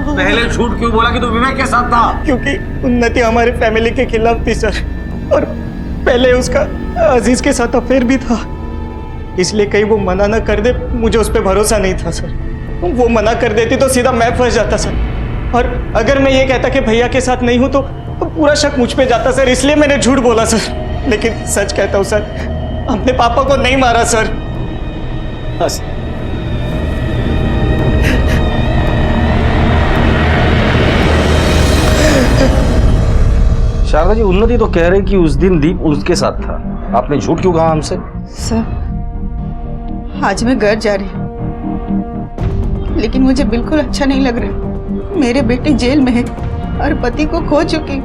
पहले झूठ क्यों बोला कि तू विवेक के साथ था? क्योंकि उन्नति हमारी फैमिली के खिलाफ थी सर, और पहले उसका अजीज के साथ अफेयर भी था, इसलिए कहीं वो मना न कर दे, मुझे उस पर भरोसा नहीं था सर। वो मना कर देती तो सीधा मैं फंस जाता सर, और अगर मैं ये कहता कि भैया के साथ नहीं हूं तो पूरा शक मुझ पे जाता सर, इसलिए मैंने झूठ बोला सर। लेकिन सच कहता हूँ सर, अपने पापा को नहीं मारा सर। बस। शारदा जी, उन्नति तो कह रही कि उस दिन दीप उसके साथ था, आपने झूठ क्यों कहा हमसे? सर आज मैं घर जा रही हूँ, लेकिन मुझे बिल्कुल अच्छा नहीं लग रहा। मेरे बेटे जेल में है और पति को खो चुकी,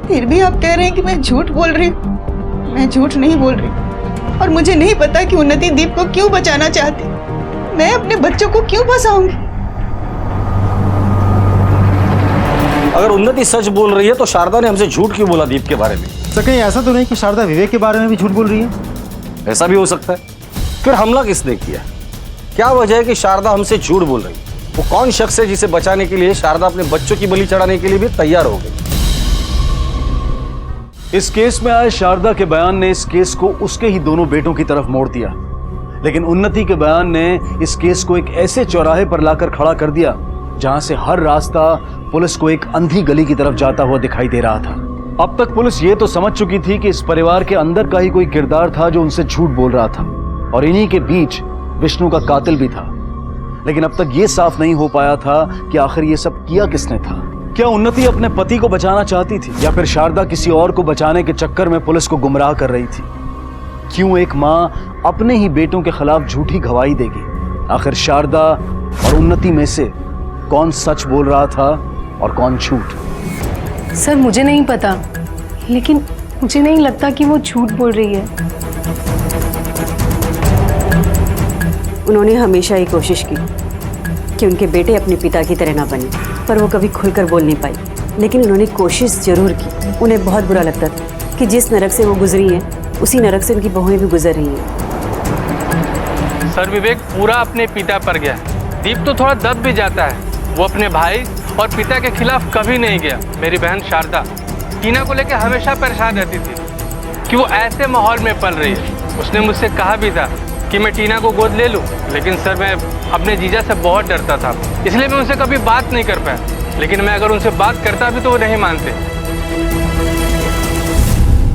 फिर भी आप कह रहे हैं कि मैं झूठ बोल रही हूँ। मैं झूठ नहीं बोल रही, और मुझे नहीं पता कि उन्नति दीप को क्यों बचाना चाहती। मैं अपने बच्चों को क्यों फंसाऊंगी? अगर उन्नति सच बोल रही है तो शारदा ने हमसे झूठ क्यों बोला दीप के बारे में? सर कहीं ऐसा तो नहीं कि शारदा विवेक के बारे में भी झूठ बोल रही है? ऐसा भी हो सकता है। फिर हमला किसने किया? क्या वजह है कि शारदा हमसे झूठ बोल रही? वो कौन शख्स है जिसे बचाने के लिए शारदा अपने बच्चों की बलि चढ़ाने के लिए भी तैयार हो गई? इस केस में आए शारदा के बयान ने इस केस को उसके ही दोनों बेटों की तरफ मोड़ दिया, लेकिन उन्नति के बयान ने इस केस को एक ऐसे चौराहे पर लाकर खड़ा कर दिया जहां से हर रास्ता पुलिस को एक अंधी गली की तरफ जाता हुआ दिखाई दे रहा था। अब तक पुलिस ये तो समझ चुकी थी कि इस परिवार के अंदर का ही कोई किरदार था जो उनसे झूठ बोल रहा था, और इन्हीं के बीच विष्णु का कातिल भी था। लेकिन अब तक ये साफ नहीं हो पाया था कि आखिर ये सब किया किसने था। क्या उन्नति अपने पति को बचाना चाहती थी, या फिर शारदा किसी और को बचाने के चक्कर में पुलिस को गुमराह कर रही थी? क्यों एक माँ अपने ही बेटों के खिलाफ झूठी गवाही देगी? आखिर शारदा और उन्नति में से कौन सच बोल रहा था और कौन झूठ? सर मुझे नहीं पता, लेकिन मुझे नहीं लगता कि वो झूठ बोल रही है। उन्होंने हमेशा ये कोशिश की कि उनके बेटे अपने पिता की तरह ना बने, पर वो कभी खुलकर बोल नहीं पाई। लेकिन उन्होंने कोशिश जरूर की। उन्हें बहुत बुरा लगता था कि जिस नरक से वो गुजरी हैं, उसी नरक से उनकी बहुएं भी गुजर रही हैं। सर विवेक पूरा अपने पिता पर गया। दीप तो थोड़ा दब भी जाता है, वो अपने भाई और पिता के खिलाफ कभी नहीं गया। मेरी बहन शारदा टीना को लेकर हमेशा परेशान रहती थी कि वो ऐसे माहौल में पल रही है। उसने मुझसे कहा भी था कि मैं टीना को गोद ले लूं, लेकिन सर मैं अपने जीजा से बहुत डरता था, इसलिए मैं उनसे कभी बात नहीं कर पाया। लेकिन मैं अगर उनसे बात करता भी तो वो नहीं मानते।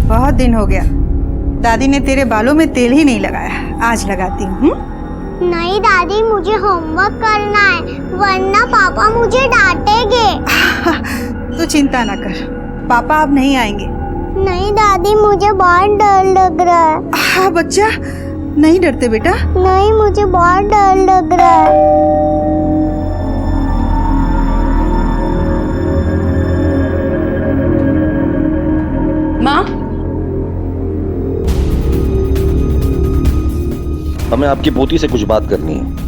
बहुत दिन हो गया, दादी ने तेरे बालों में तेल ही नहीं लगाया, आज लगाती हूँ। नहीं दादी, मुझे होमवर्क करना है, वरना पापा मुझे डांटेंगे। तू चिंता ना कर, पापा अब नहीं आएंगे। नहीं दादी, मुझे बहुत डर लग रहा है। हाँ बच्चा, नहीं डरते बेटा? नहीं, मुझे बहुत डर लग रहा है। माँ, हमें आपकी पोती से कुछ बात करनी है।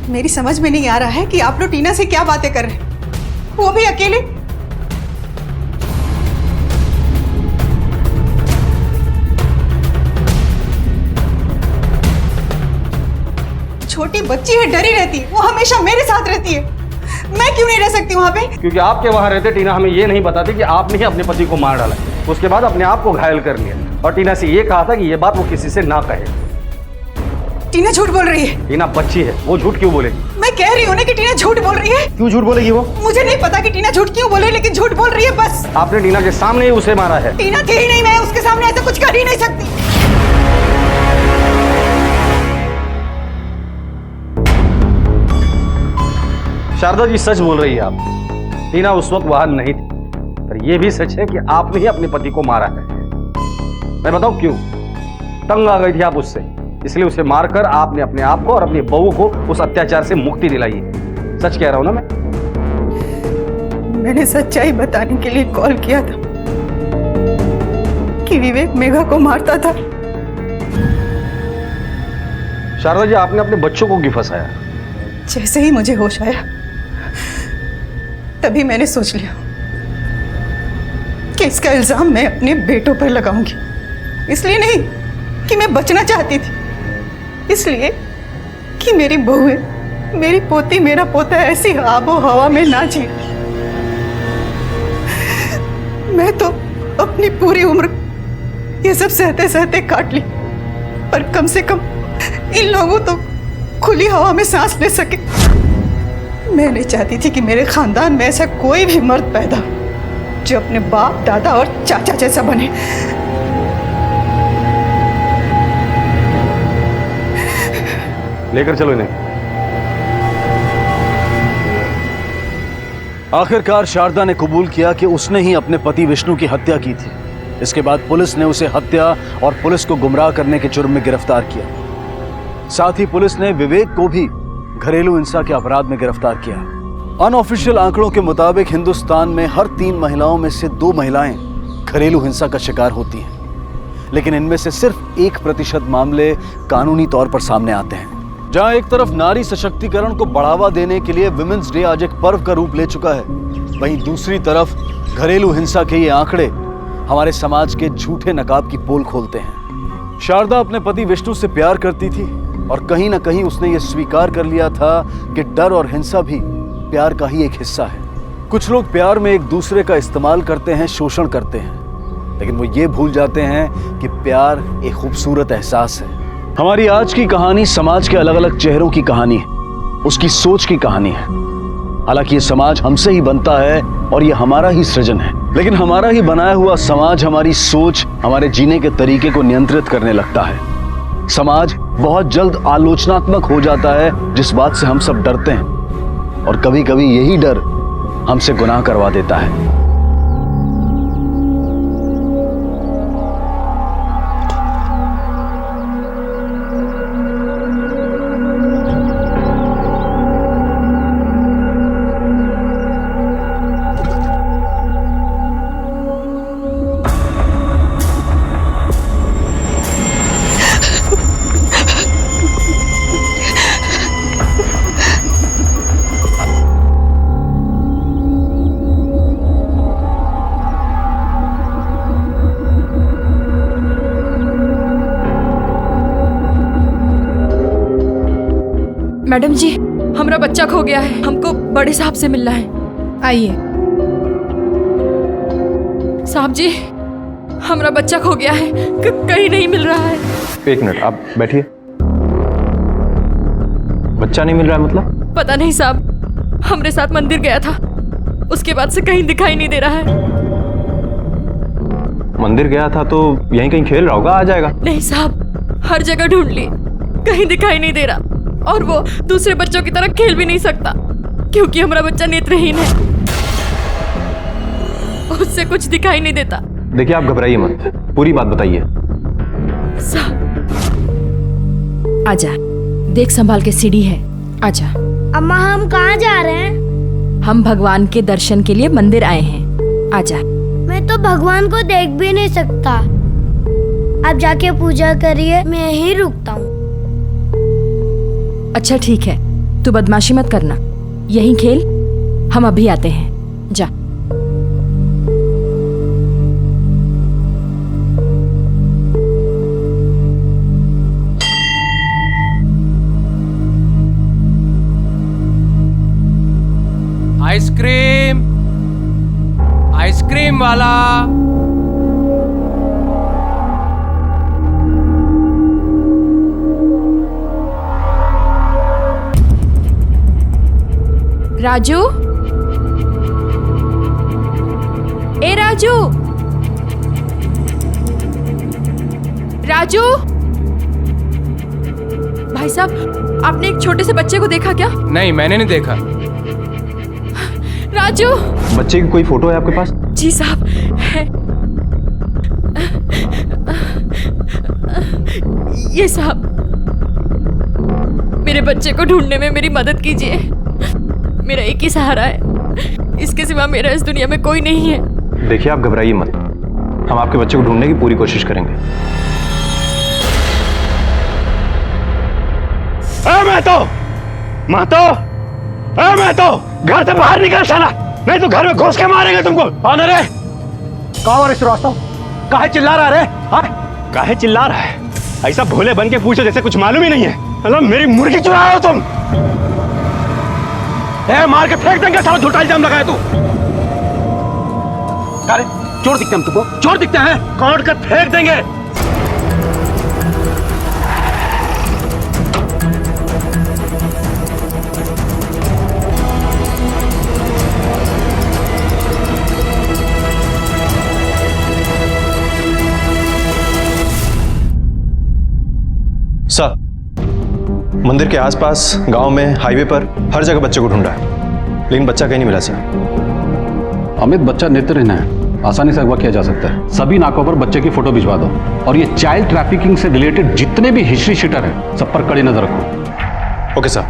मेरी समझ में नहीं आ रहा है कि आप लोग टीना से क्या बातें कर रहे हैं, वो भी अकेले। छोटी बच्ची है, डरी रहती है, वो हमेशा मेरे साथ रहती है। मैं क्यों नहीं रह सकती वहां पे? क्योंकि आपके वहां रहते टीना हमें ये नहीं बताती कि आपने ही अपने पति को मार डाला, उसके बाद अपने आप को घायल कर लिया, और टीना से ये कहा था कि ये बात वो किसी से ना कहे। टीना झूठ बोल रही है। टीना बच्ची है, वो झूठ क्यों बोलेगी? मैं कह रही हूँ ना कि टीना झूठ बोल रही है। क्यों झूठ बोलेगी वो? मुझे नहीं पता कि टीना झूठ क्यों बोले, लेकिन झूठ बोल रही है बस। आपने टीना के सामने ही उसे मारा है। टीना थी ही नहीं, मैं उसके सामने ऐसा कुछ कर ही नहीं सकती। शारदा जी सच बोल रही है आप, टीना उस वक्त वहां नहीं थी, पर यह भी सच है कि आपने ही अपने पति को मारा है। मैं बताऊं क्यों? तंग आ गई थी आप उससे, इसलिए उसे मारकर आपने अपने आप को और अपनी बहू को उस अत्याचार से मुक्ति दिलाई है। सच कह रहा हूं ना मैं? मैंने सच्चाई बताने के लिए कॉल किया था कि विवेक मेघा को मारता था। शारदा जी, आपने अपने बच्चों को क्यों फंसाया? जैसे ही मुझे होश आया तभी मैंने सोच लिया कि इसका इल्जाम मैं अपने बेटों पर लगाऊंगी। इसलिए नहीं कि मैं बचना चाहती थी, इसलिए कि मेरी बहू है, मेरी पोती, मेरा पोता ऐसी आबो हवा में ना जी। मैं तो अपनी पूरी उम्र ये सब सहते सहते काट ली, पर कम से कम इन लोगों तो खुली हवा में सांस ले सके। मैं नहीं चाहती थी कि मेरे खानदान में ऐसा कोई भी मर्द पैदा हो जो अपने बाप, दादा और चाचा जैसा बने। लेकर चलो इन्हें। आखिरकार शारदा ने कबूल किया कि उसने ही अपने पति विष्णु की हत्या की थी। इसके बाद पुलिस ने उसे हत्या और पुलिस को गुमराह करने के जुर्म में गिरफ्तार किया। साथ ही पुलिस ने विवेक को भी घरेलू हिंसा के अपराध में गिरफ्तार किया। अनऑफिशियल आंकड़ों के मुताबिक हिंदुस्तान में हर 3 महिलाओं में से 2 महिलाएं घरेलू हिंसा का शिकार होती हैं, लेकिन इनमें से सिर्फ 1% मामले कानूनी तौर पर सामने आते हैं। जहां एक तरफ नारी सशक्तिकरण को बढ़ावा देने के लिए विमेंस डे आज एक पर्व का रूप ले चुका है, वहीं दूसरी तरफ घरेलू हिंसा के ये आंकड़े हमारे समाज के झूठे नकाब की पोल खोलते हैं। शारदा अपने पति विष्णु से प्यार करती थी और कहीं ना कहीं उसने ये स्वीकार कर लिया था कि डर और हिंसा भी प्यार का ही एक हिस्सा है। कुछ लोग प्यार में एक दूसरे का इस्तेमाल करते हैं, शोषण करते हैं, लेकिन वो ये भूल जाते हैं कि प्यार एक खूबसूरत एहसास है। हमारी आज की कहानी समाज के अलग अलग चेहरों की कहानी है, उसकी सोच की कहानी है। हालांकि ये समाज हमसे ही बनता है और ये हमारा ही सृजन है, लेकिन हमारा ही बनाया हुआ समाज हमारी सोच, हमारे जीने के तरीके को नियंत्रित करने लगता है। समाज बहुत जल्द आलोचनात्मक हो जाता है, जिस बात से हम सब डरते हैं, और कभी कभी यही डर हमसे गुनाह करवा देता है। मैडम जी, हमारा बच्चा खो गया है, हमको बड़े साहब से मिलना है। आइए। साहब जी, हमारा बच्चा खो गया है, कहीं नहीं मिल रहा है। 1 मिनट, आप बैठिए। बच्चा नहीं मिल रहा है मतलब? पता नहीं साहब, हमारे साथ मंदिर गया था, उसके बाद से कहीं दिखाई नहीं दे रहा है। मंदिर गया था तो यहीं कहीं खेल रहा होगा, आ जाएगा। नहीं साहब, हर जगह ढूंढ ली, कहीं दिखाई नहीं दे रहा, और वो दूसरे बच्चों की तरह खेल भी नहीं सकता क्योंकि हमारा बच्चा नेत्रहीन है, उससे कुछ दिखाई नहीं देता। देखिए, आप घबराइए मत, पूरी बात बताइए। आजा, देख संभाल के सीढ़ी है, आजा। अम्मा हम कहाँ जा रहे हैं? हम भगवान के दर्शन के लिए मंदिर आए हैं, आजा। मैं तो भगवान को देख भी नहीं सकता। आप जाके पूजा करिए, मैं यहीं रुकता हूँ। अच्छा ठीक है, तू बदमाशी मत करना, यहीं खेल, हम अभी आते हैं, जा। आइसक्रीम, आइसक्रीम वाला। राजू, ए राजू, राजू। भाई साहब, आपने एक छोटे से बच्चे को देखा क्या? नहीं, मैंने नहीं देखा। राजू। बच्चे की कोई फोटो है आपके पास? जी साहब है। ये साहब, मेरे बच्चे को ढूंढने में मेरी मदद कीजिए, मेरा एक ही सहारा है, इसके सिवा मेरा इस दुनिया में कोई नहीं है। देखिए आप घबराइए मत, हम आपके बच्चे को ढूंढने की पूरी कोशिश करेंगे। मैं तो घर से बाहर निकल साला, नहीं तो घर में घुस के मारेंगे तुमको। कौन है रे? कौन है श्रीवास्तव? काहे चिल्ला रहा है? हाँ, काहे चिल्ला रहा है? ऐसा भोले बन के पूछो जैसे कुछ मालूम ही नहीं है। मतलब मेरी मुर्गी चुरा रहे हो तुम? मार के फेंक देंगे साला, झूठा इल्जाम लगाया तू। अरे चोर दिखते हैं तुमको? चोर दिखते हैं? काट कर फेंक देंगे। सर, मंदिर के आसपास, गांव में, हाईवे पर, हर जगह बच्चे को ढूंढा है, लेकिन बच्चा कहीं नहीं मिला सर। अमित, बच्चा नेत्रहीन है, आसानी से अगवा किया जा सकता है। सभी नाकों पर बच्चे की फोटो भिजवा दो, और ये चाइल्ड ट्रैफिकिंग से रिलेटेड जितने भी हिस्ट्री शीटर हैं, सब पर कड़ी नजर रखो। Okay sir.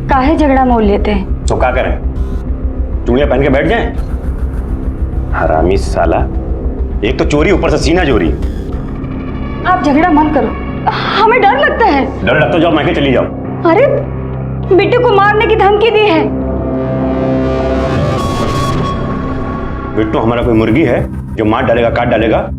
काहे झगड़ा मोल लेते हैं? तो क्या करें, चूड़ियां पहन के बैठ जाएं? हरामी साला, एक तो चोरी, ऊपर से सीना चोरी। आप झगड़ा मत करो, हमें डर लगता है। डर लगता जाओ, मैं चली जाओ। अरे बिट्टू को मारने की धमकी दी है। बिट्टू हमारा कोई मुर्गी है जो मार डालेगा, काट डालेगा?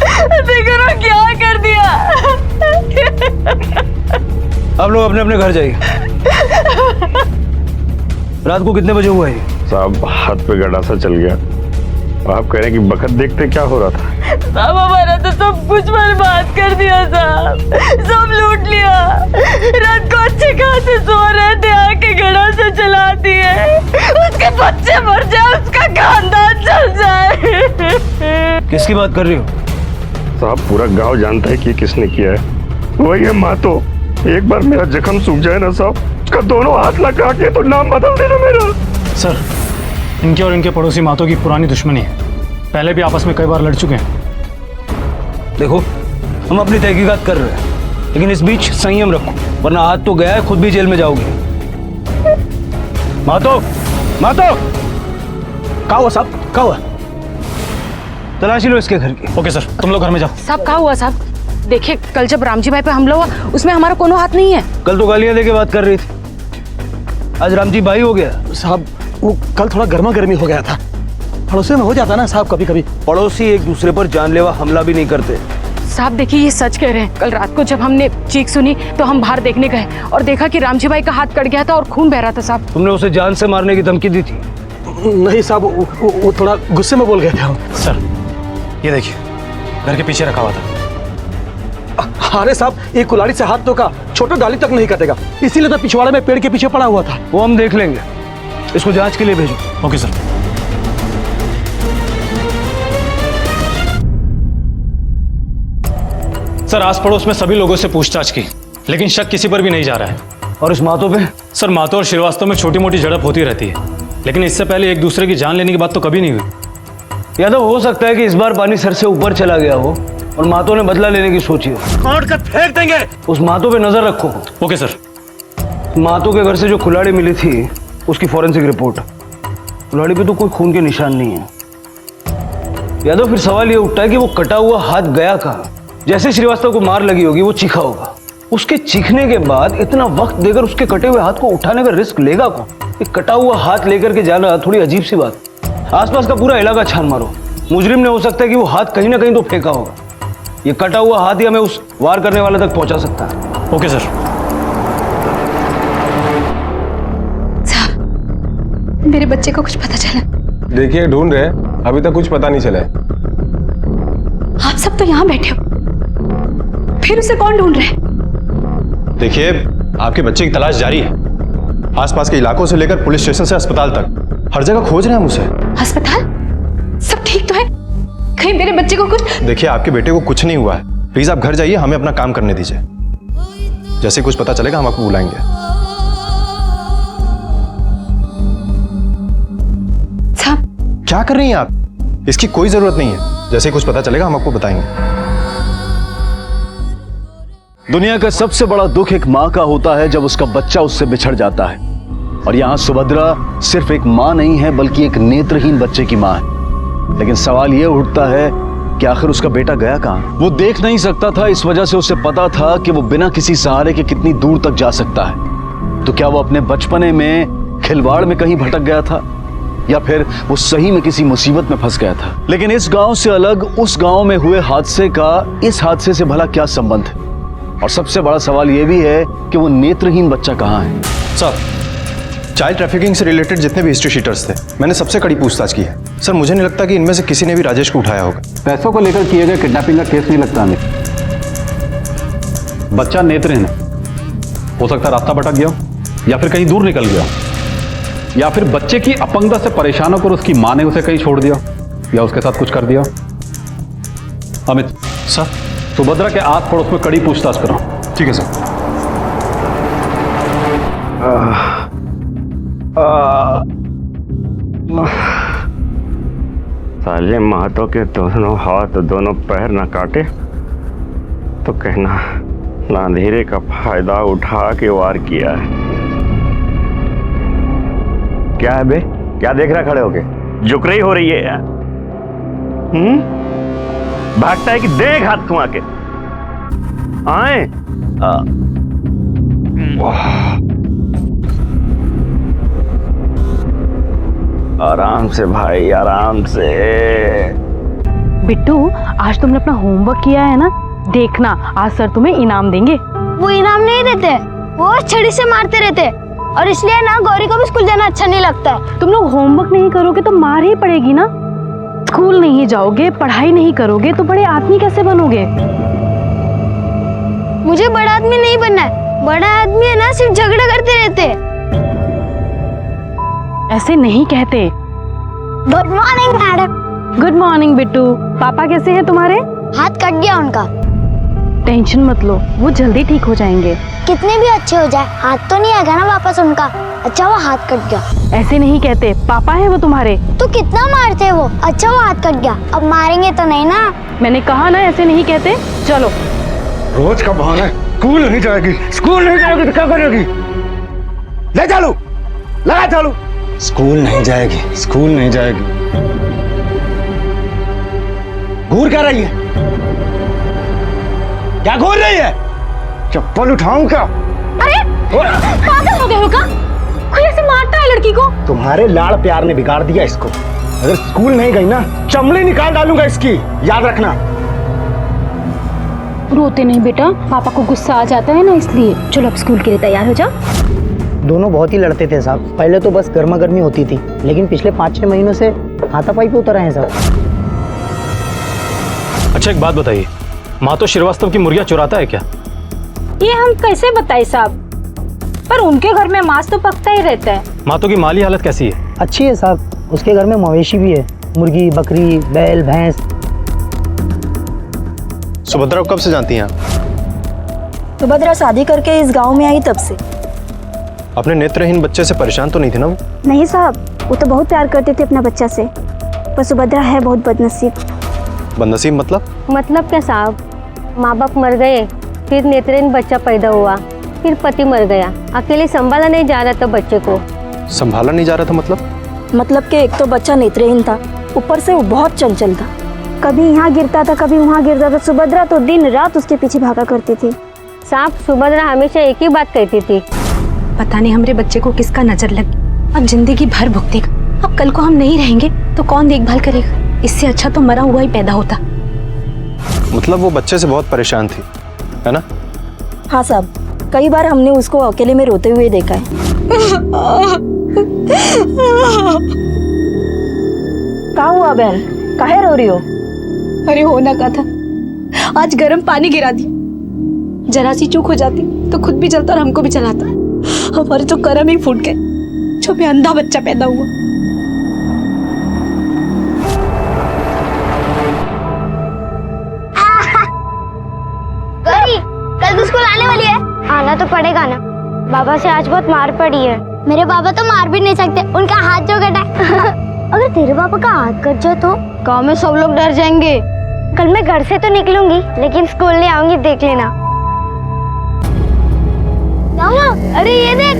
साहब देखो ना क्या कर दिया। आप लोग अपने अपने घर जाइए। रात को कितने बजे हुआ है? साहब हाथ पे गड़ासा चल गया। आप कह रहे हैं कि बखत देखते क्या हो रहा था? साहब हमारा तो सब कुछ बर्बाद कर दिया साहब, सब लूट लिया। रात को अच्छे खासे सो रहे थे, आके घड़ा से चला दिए। उसके बच्चे मर जाए, उसका खानदान चल जाए। किसकी बात कर रही हो? साहब पूरा गांव जानता है कि किसने किया है। वही है मातो। एक बार मेरा जख्म सूख जाए ना साहब, उसका दोनों हाथ लगा के तो नाम बदल देना मेरा। सर, इनके और इनके पड़ोसी मातो की पुरानी दुश्मनी है, पहले भी आपस में कई बार लड़ चुके हैं। देखो, हम अपनी तहकीकात कर रहे हैं, लेकिन इस बीच संयम रखो, वरना हाथ तो गया है, खुद भी जेल में जाओगे। मातो, मातो, क्या हुआ साहब, क्या हुआ? तलाशी लो इसके घर की। ओके सर, तुम लोग घर में जाओ। साहब कहा हुआ साहब, देखिए कल जब रामजी भाई पे हमला हुआ उसमें हमारा कोनो हाथ नहीं है। कल तो गालियां देके बात कर रही थी, आज रामजी भाई हो गया। साहब वो कल थोड़ा गर्मा गर्मी हो गया था, पड़ोसी में हो जाता ना साहब कभी कभी। पड़ोसी एक दूसरे पर जानलेवा हमला भी नहीं करते। साहब देखिए ये सच कह रहे हैं, कल रात को जब हमने चीख सुनी तो हम बाहर देखने गए और देखा कि रामजी भाई का हाथ कट गया था और खून बह रहा था। साहब तुमने उसे जान से मारने की धमकी दी थी? नहीं साहब, वो थोड़ा गुस्से में बोल गए थे हम। सर ये देखिए, घर के पीछे रखा हुआ था। अरे साहब एक कुल्हाड़ी से हाथ तो का छोटा डाली तक नहीं कटेगा, इसीलिए तो पिछवाड़े में पेड़ के पीछे पड़ा हुआ था। वो हम देख लेंगे, इसको जांच के लिए भेजो। Okay sir. सर आस पड़ोस में सभी लोगों से पूछताछ की, लेकिन शक किसी पर भी नहीं जा रहा है। और इस मातो पे? सर मातो और श्रीवास्तव में छोटी मोटी झड़प होती रहती है, लेकिन इससे पहले एक दूसरे की जान लेने की बात तो कभी नहीं हुई। या तो हो सकता है कि इस बार पानी सर से ऊपर चला गया हो और मातो ने बदला लेने की सोची हो। काट कर फेंक देंगे। उस मातो पे नजर रखो। Okay sir. मातो के घर से जो कुल्हाड़ी मिली थी उसकी फॉरेंसिक रिपोर्ट, कुल्हाड़ी पे तो कोई खून के निशान नहीं है। या तो फिर सवाल ये उठता है कि वो कटा हुआ हाथ गया कहाँ। जैसे श्रीवास्तव को मार लगी होगी वो चीखा होगा, उसके चीखने के बाद इतना वक्त देकर उसके कटे हुए हाथ को उठाने का रिस्क लेगा कौन? एक कटा हुआ हाथ लेकर के जाना थोड़ी अजीब सी बात। आसपास का पूरा इलाका छान मारो, मुजरिम ने हो सकता है कि वो हाथ कहीं ना कहीं तो फेंका होगा। ये कटा हुआ हाथ ही हमें उस वार करने वाले तक पहुंचा सकता है। Okay sir. साहब मेरे बच्चे को कुछ पता चला? देखिए ढूंढ रहे, अभी तक कुछ पता नहीं चला है। आप सब तो यहाँ बैठे हो, फिर उसे कौन ढूंढ रहे? देखिए आपके बच्चे की तलाश जारी है, आसपास के इलाकों से लेकर पुलिस स्टेशन से अस्पताल तक हर जगह खोज रहे हैं हम उसे। अस्पताल? सब ठीक तो है? कहीं मेरे बच्चे को कुछ? देखिए आपके बेटे को कुछ नहीं हुआ है, प्लीज आप घर जाइए, हमें अपना काम करने दीजिए। जैसे कुछ पता चलेगा हम आपको बुलाएंगे। साहब क्या कर रही हैं आप? इसकी कोई जरूरत नहीं है, जैसे कुछ पता चलेगा हम आपको बताएंगे। दुनिया का सबसे बड़ा दुख एक माँ का होता है जब उसका बच्चा उससे बिछड़ जाता है, और यहाँ सुभद्रा सिर्फ एक माँ नहीं है बल्कि एक नेत्रहीन बच्चे की माँ है। लेकिन सवाल यह उठता है कि आखिर उसका बेटा गया कहाँ? वो देख नहीं सकता था, इस वजह से उसे पता था कि वो बिना किसी सहारे के कितनी दूर तक जा सकता है। तो क्या वो अपने बचपने में खिलवाड़ में कहीं भटक गया था, या फिर वो सही में किसी मुसीबत में फंस गया था? लेकिन इस गांव से अलग उस गांव में हुए हादसे का इस हादसे से भला क्या संबंध है? और सबसे बड़ा सवाल यह भी है कि वो नेत्रहीन बच्चा कहाँ है? सर चाइल्ड ट्रैफिकिंग से रिलेटेड जितने भी हिस्ट्री शीटर्स थे, मैंने सबसे कड़ी पूछताछ की है। सर मुझे नहीं लगता कि इनमें से किसी ने भी राजेश को उठाया होगा। पैसों को लेकर किए गए किडनैपिंग का केस नहीं लगता हमें। बच्चा नेत्रहीन है, हो सकता है रास्ता भटक गया हो, या फिर कहीं दूर निकल गया, या फिर बच्चे की अपंगता से परेशान होकर उसकी माँ ने उसे कहीं छोड़ दिया या उसके साथ कुछ कर दिया। अमित सर सुभद्रा के आस पड़ोस में कड़ी पूछताछ करो। ठीक है सर। साले महतो के दोनों हाथ दोनों पैर न काटे तो कहना अंधेरे का फायदा उठा के वार किया है। क्या है बे, क्या देख रहा खड़े होके? जुकरई हो रही है यार। भागता है कि देख हाथ थुआ के आए। आराम से भाई, आराम से। बिट्टू आज तुमने अपना होमवर्क किया है ना, देखना आज सर तुम्हें इनाम देंगे। वो इनाम नहीं देते, वो छड़ी से मारते रहते, और इसलिए ना गौरी को भी स्कूल जाना अच्छा नहीं लगता। तुम लोग होमवर्क नहीं करोगे तो मार ही पड़ेगी ना। स्कूल नहीं जाओगे, पढ़ाई नहीं करोगे तो बड़े आदमी कैसे बनोगे? मुझे बड़ा आदमी नहीं बनना है, बड़ा आदमी है ना सिर्फ झगड़ा करते रहते। ऐसे नहीं कहते। Good morning madam. Good morning Bittu. पापा कैसे हैं तुम्हारे? हाथ कट गया उनका। टेंशन मत लो, वो जल्दी ठीक हो जाएंगे। कितने भी अच्छे हो जाए, हाथ तो नहीं आएगा ना वापस उनका। अच्छा वो हाथ कट गया। ऐसे नहीं कहते, पापा है वो तुम्हारे। तो कितना मारते वो? अच्छा वो हाथ कट गया, अब मारेंगे तो नहीं ना। मैंने कहा ना ऐसे नहीं कहते। चलो। रोज का बहाना, स्कूल नहीं जाएगी, स्कूल नहीं जाएगी तो क्या करेगी? ले चालू, लगा चालू। स्कूल नहीं जाएगी, स्कूल नहीं जाएगी। घूर क्या रही है? क्या घूर रही है? चप्पल उठाऊं क्या? अरे पागल हो गए हो क्या? कोई ऐसे मारता है लड़की को? तुम्हारे लाड़ प्यार ने बिगाड़ दिया इसको। अगर स्कूल नहीं गई ना, चमड़ी निकाल डालूंगा इसकी, याद रखना। रोते नहीं बेटा, पापा को गुस्सा आ जाता है ना, इसलिए। चलो अब स्कूल के लिए तैयार हो जाओ। दोनों बहुत ही लड़ते थे साहब। पहले तो बस गर्मा गर्मी होती थी, लेकिन पिछले 5-6 महीनों से हाथापाई पे उतर आए हैं साहब। अच्छा एक बात बताइए, मातो श्रीवास्तव की मुर्गियां चुराता है क्या? ये हम कैसे बताए साहब, पर उनके घर में मांस तो पकता ही रहता है। मातो की माली हालत कैसी है? अच्छी है साहब, उसके घर में मवेशी भी है, मुर्गी, बकरी, बैल, भैंस। सुभद्रा को कब से जानती हैं आप? सुभद्रा शादी करके इस गांव में आई तब से। अपने नेत्रहीन बच्चे से परेशान तो नहीं थे ना वो? नहीं साहब, वो तो बहुत प्यार करते थे अपना बच्चा से, पर सुभद्रा है बहुत बदनसीब। बदनसीब मतलब? मतलब क्या साहब, माँ बाप मर गए, फिर नेत्रहीन बच्चा पैदा हुआ, फिर पति मर गया, अकेले संभाला नहीं जा रहा था बच्चे को। संभाला नहीं जा रहा था मतलब? मतलब कि एक तो बच्चा नेत्रहीन था, ऊपर से वो बहुत चंचल था। कभी यहाँ गिरता था, कभी वहाँ गिरता था। सुभद्रा तो दिन रात उसके पीछे भागा करती थी। साहब सुभद्रा हमेशा एक ही बात कहती थी, पता नहीं हमारे बच्चे को किसका नजर लगी, अब जिंदगी भर भुगतेगा। अब कल को हम नहीं रहेंगे तो कौन देखभाल करेगा? इससे अच्छा तो मरा हुआ ही पैदा होता। मतलब वो बच्चे से बहुत परेशान थी, है ना? हाँ साहब, कई बार हमने उसको अकेले में रोते हुए देखा है। क्या हुआ बहन, काहे रो रही हो? अरे होना का था, आज गर्म पानी गिरा दी, जरा सी चूक हो जाती तो खुद भी जलता और हमको भी जलाता। हमारे तो करम ही फूट गए, जो में अंधा बच्चा पैदा हुआ। गौरी, कल तो स्कूल आने वाली है। आना तो पड़ेगा ना, बाबा से आज बहुत मार पड़ी है। मेरे बाबा तो मार भी नहीं सकते, उनका हाथ जो कटा है। अगर तेरे पापा का हाथ कट जाए तो गांव में सब लोग डर जाएंगे। कल मैं घर से तो निकलूंगी, लेकिन स्कूल नहीं आऊंगी, देख लेना। अरे ये देख,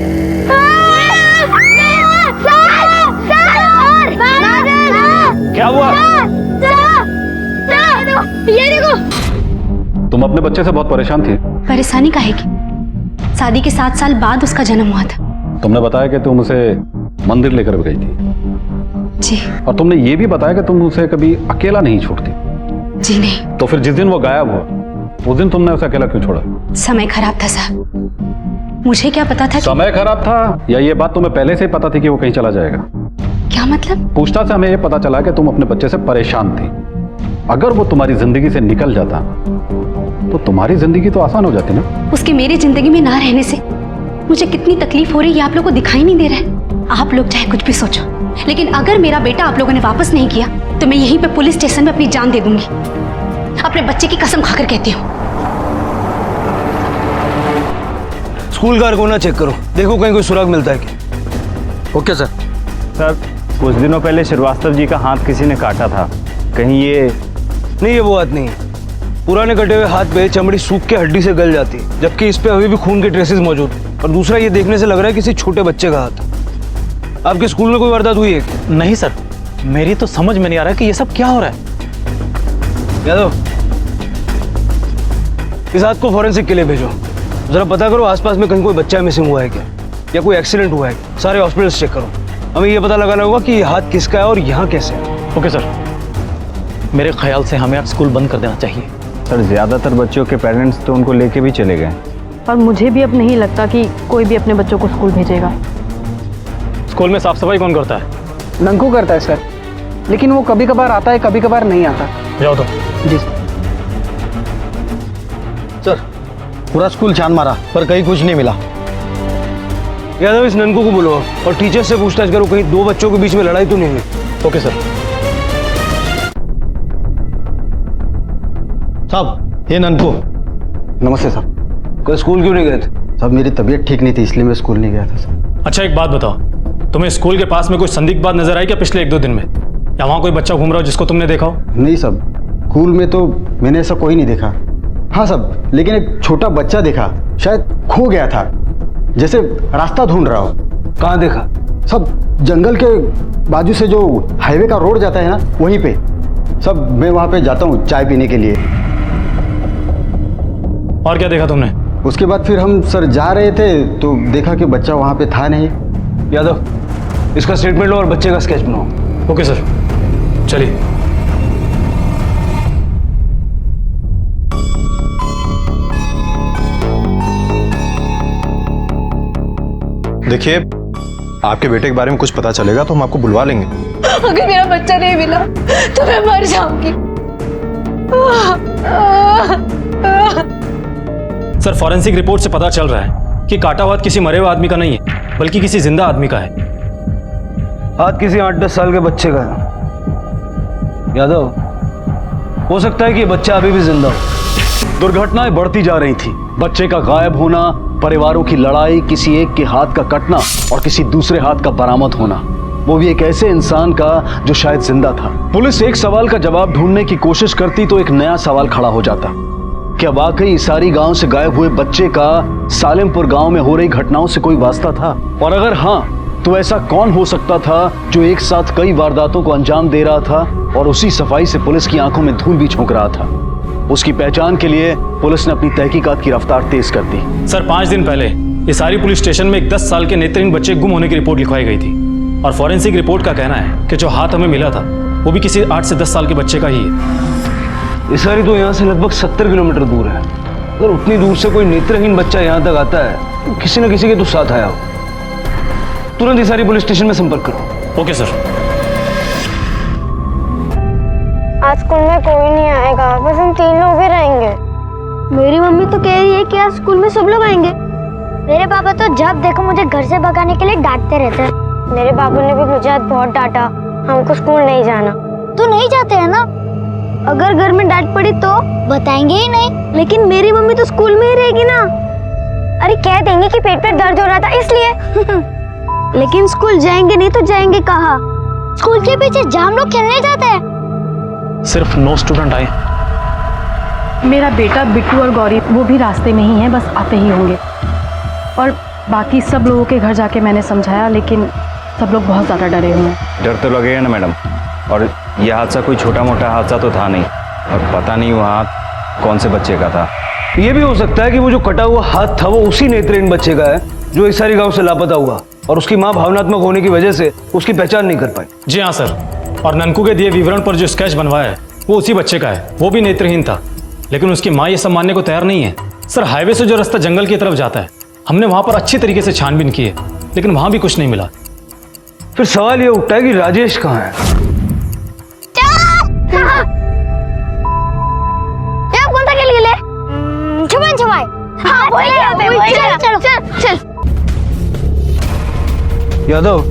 क्या हुआ? ये देखो। तुम अपने बच्चे से बहुत परेशान थी। परेशानी काहे की? शादी के 7 साल बाद उसका जन्म हुआ था। तुमने बताया कि तुम उसे मंदिर लेकर गई थी जी, और तुमने ये भी बताया कि तुम उसे कभी अकेला नहीं छोड़ती। जी नहीं। तो फिर जिस दिन वो गायब हुआ, उस दिन तुमने उसे अकेला क्यों छोड़ा? समय खराब था साहब, मुझे क्या पता था समय खराब था या ये बात तुम्हें पहले से ही पता थी कि वो कहीं चला जाएगा? क्या मतलब? पूछताछ से हमें ये पता चला कि तुम अपने बच्चे से परेशान थी। अगर वो तुम्हारी जिंदगी से निकल जाता तो तुम्हारी जिंदगी तो आसान हो जाती ना। उसके मेरी जिंदगी में ना रहने से मुझे कितनी तकलीफ हो रही है आप लोगों को दिखाई नहीं दे रहा है। आप लोग चाहे कुछ भी सोचो, लेकिन अगर मेरा बेटा आप लोगों ने वापस नहीं किया तो मैं यहीं पे पुलिस स्टेशन में अपनी जान दे दूंगी। अपने बच्चे की कसम खाकर कहती हूँ। स्कूल का कोना चेक करो, देखो कहीं कोई सुराग मिलता है क्या। Okay sir. सर कुछ दिनों पहले श्रीवास्तव जी का हाथ किसी ने काटा था, कहीं ये नहीं, ये वो बात नहीं है। पुराने कटे हुए हाथ पे चमड़ी सूख के हड्डी से गल जाती है, जबकि इस पे अभी भी खून के ट्रेसेस मौजूद हैं। और दूसरा, ये देखने से लग रहा है किसी छोटे बच्चे का हाथ। आपके स्कूल में कोई वारदात हुई है? नहीं सर, मेरी तो समझ में नहीं आ रहा कि ये सब क्या हो रहा है। यादव, इस हाथ को फॉरेंसिक के लिए भेजो, जरा पता करो आसपास में कहीं कोई बच्चा मिसिंग हुआ है क्या, या कोई एक्सीडेंट हुआ है। सारे हॉस्पिटल्स चेक करो, हमें ये पता लगाना होगा कि ये हाथ किसका है और यहाँ कैसे है। ओके सर, मेरे ख्याल से हमें आज स्कूल बंद कर देना चाहिए। सर ज्यादातर बच्चों के पेरेंट्स तो उनको लेके भी चले गए, और मुझे भी अब नहीं लगता कि कोई भी अपने बच्चों को स्कूल भेजेगा। स्कूल में साफ सफाई कौन करता है? नंकू करता है सर, लेकिन वो कभी कभार आता है, कभी कभार नहीं आता। जाओ तो। जी सर, पूरा स्कूल छान मारा पर कहीं कुछ नहीं मिला। यादव, इस ननकू को बुलाओ और टीचर से पूछताछ करो, कहीं 2 बच्चों के बीच में लड़ाई तो नहीं हुई। Okay sir. साहब, ये ननकू। नमस्ते साहब। कल स्कूल क्यों नहीं गए थे? साहब मेरी तबीयत ठीक नहीं थी, इसलिए मैं स्कूल नहीं गया था सर। अच्छा एक बात बताओ, तुम्हें स्कूल के पास में कोई संदिग्ध बात नजर आई क्या पिछले 1-2 दिन में? या वहाँ कोई बच्चा घूम रहा हो जिसको तुमने देखा हो? नहीं साहब, स्कूल में तो मैंने ऐसा कोई नहीं देखा। हाँ साहब, लेकिन एक छोटा बच्चा देखा, शायद खो गया था, जैसे रास्ता ढूंढ रहा हो। कहाँ देखा? सब जंगल के बाजू से जो हाईवे का रोड जाता है ना, वहीं पे। सब मैं वहाँ पे जाता हूँ चाय पीने के लिए। और क्या देखा तुमने? उसके बाद फिर हम सर जा रहे थे तो देखा कि बच्चा वहाँ पे था नहीं। यादव, इसका स्टेटमेंट लो और बच्चे का स्केच बनाओ। ओके सर, चलिए। देखिए, आपके बेटे के बारे में कुछ पता चलेगा तो हम आपको बुलवा लेंगे। अगर मेरा बच्चा नहीं मिला तो मैं मर जाऊंगी। सर, फॉरेंसिक रिपोर्ट से पता चल रहा है कि काटा हुआ किसी मरे हुए आदमी का नहीं है, बल्कि किसी जिंदा आदमी का है। हाथ किसी 8-10 साल के बच्चे का है। यादव, हो सकता है कि ये बच्चा अभी भी जिंदा हो। दुर्घटनाएं बढ़ती जा रही थी। बच्चे का गायब होना, परिवारों की लड़ाई, किसी एक के हाथ का कटना और किसी दूसरे हाथ का बरामद होना, वो भी एक ऐसे इंसान का जो शायद जिंदा था। पुलिस एक सवाल का जवाब ढूंढने की कोशिश करती तो एक नया सवाल खड़ा हो जाता। क्या वाकई इसारी गांव से गायब हुए बच्चे का सालेमपुर गांव में हो रही घटनाओं से कोई वास्ता था? और अगर हाँ, तो ऐसा कौन हो सकता था जो एक साथ कई वारदातों को अंजाम दे रहा था और उसी सफाई से पुलिस की आंखों में धूल भी झोंक रहा था? उसकी पहचान के लिए पुलिस ने अपनी तहकीकात की रफ्तार तेज कर दी। सर, 5 दिन पहले इसारी पुलिस स्टेशन में एक 10 साल के नेत्रहीन बच्चे गुम होने की रिपोर्ट लिखवाई गई थी और फॉरेंसिक रिपोर्ट का कहना है कि जो हाथ हमें मिला था वो भी किसी 8 से 10 साल के बच्चे का ही है। इसारी तो यहाँ से लगभग 70 किलोमीटर दूर है। अगर उतनी दूर से कोई नेत्रहीन बच्चा यहाँ तक आता है तो किसी न किसी के तो साथ आया हो। तुरंत इसारी पुलिस स्टेशन में संपर्क करो। Okay sir. आज स्कूल में कोई नहीं आएगा, बस हम 3 लोग ही रहेंगे। मेरी मम्मी तो कह रही है कि आज स्कूल में सब लोग आएंगे। मेरे पापा तो जब देखो मुझे घर से भगाने के लिए डांटते रहते हैं। मेरे बाबू ने भी मुझे आज बहुत डांटा, हमको स्कूल नहीं जाना। तो नहीं जाते हैं ना? अगर घर में डांट पड़ी तो बताएंगे ही नहीं। लेकिन मेरी मम्मी तो स्कूल में ही रहेगी ना। अरे कह देंगे कि पेट पे दर्द हो रहा था इसलिए। लेकिन स्कूल जाएंगे नहीं तो जाएंगे कहाँ? स्कूल के पीछे जाम लोग खेलने जाते हैं। सिर्फ 9 स्टूडेंट आए। मेरा बेटा बिट्टू और गौरी वो भी रास्ते में ही हैं, बस आते ही होंगे। और बाकी सब लोगों के घर जाके मैंने समझाया, लेकिन सब लोग बहुत ज़्यादा डरे हुए हैं। डर तो लगेगा ना मैडम, और यह हादसा कोई छोटा मोटा हादसा तो था नहीं, और पता नहीं वो हाथ कौन से बच्चे का था। ये भी हो सकता है कि वो जो कटा हुआ हाथ था वो उसी नेत्रहीन बच्चे का है जो इसारी गांव से लापता हुआ और उसकी मां भावनात्मक होने की वजह से उसकी पहचान नहीं कर पाई। जी हाँ सर, और ननकू के दिए विवरण पर जो स्केच बनवाया है वो उसी बच्चे का है। वो भी नेत्रहीन था, लेकिन उसकी माँ ये सब मानने को तैयार नहीं है। सर, हाईवे से जो रास्ता जंगल की तरफ जाता है, हमने वहां पर अच्छी तरीके से छानबीन की है, लेकिन वहां भी कुछ नहीं मिला। फिर सवाल ये उठता है कि राजेश कहाँ है? कौन सा खेल ले? छुपाई छुपाई। हाँ, चल चल चल। यादव,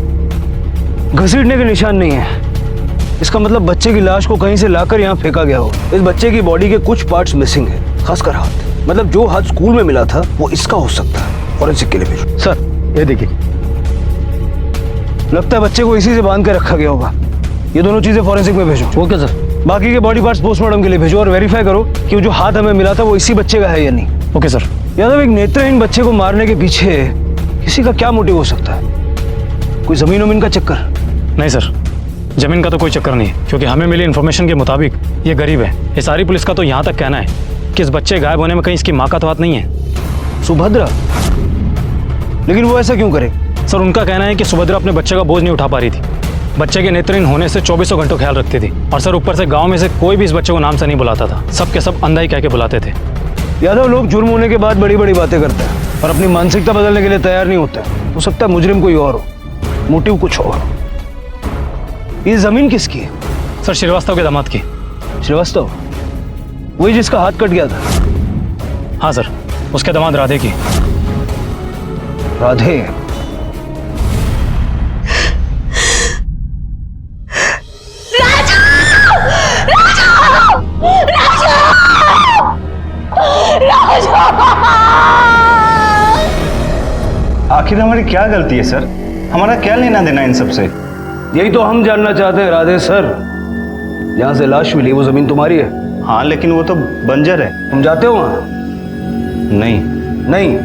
घसीटने के निशान नहीं है। इसका मतलब बच्चे की लाश को कहीं से लाकर यहाँ फेंका गया हो। इस बच्चे की बॉडी के कुछ पार्ट्स मिसिंग हैं, खासकर हाथ। मतलब जो हाथ स्कूल में मिला था वो इसका हो सकता है। फॉरेंसिक के लिए भेजो। सर, ये देखिए, लगता है बच्चे को इसी से बांध के रखा गया होगा। ये दोनों चीजें फॉरेंसिक में भेजो। Okay sir. बाकी के बॉडी पार्ट्स पोस्टमार्टम के लिए भेजो और वेरीफाई करो कि वो जो हाथ हमें मिला था वो इसी बच्चे का है या नहीं। Okay sir. यादव, एक नेत्रहीन बच्चे को मारने के पीछे किसी का क्या मोटिव हो सकता है? कोई जमीन वमीन का चक्कर? नहीं सर, जमीन का तो कोई चक्कर नहीं है, क्योंकि हमें मिली इन्फॉर्मेशन के मुताबिक ये गरीब है। ये सारी पुलिस का तो यहाँ तक कहना है कि इस बच्चे गायब होने में कहीं इसकी माँ का तो हाथ नहीं है। सुभद्रा? लेकिन वो ऐसा क्यों करे? सर, उनका कहना है कि सुभद्रा अपने बच्चे का बोझ नहीं उठा पा रही थी। बच्चे के नेत्रहीन होने से 24 घंटों ख्याल रखती थी, और सर ऊपर से गाँव में से कोई भी इस बच्चे को नाम से नहीं बुलाता था। सब के सब अंधा ही कह के बुलाते थे। यादव, लोग जुर्म होने के बाद बड़ी बड़ी बातें करते हैं और अपनी मानसिकता बदलने के लिए तैयार नहीं होते। हो सकता है मुजरिम कोई और हो, मोटिव कुछ और। ये जमीन किसकी है? सर, श्रीवास्तव के दामाद की। श्रीवास्तव? वही जिसका हाथ कट गया था? हाँ सर, उसके दामाद राधे की। राधे? आखिर हमारी क्या गलती है सर? हमारा क्या लेना देना इन सब से? यही तो हम जानना चाहते हैं राधे सर। जहाँ से लाश मिली वो जमीन तुम्हारी है? हाँ, लेकिन वो तो बंजर है। तुम जाते हो वहाँ? नहीं। नहीं?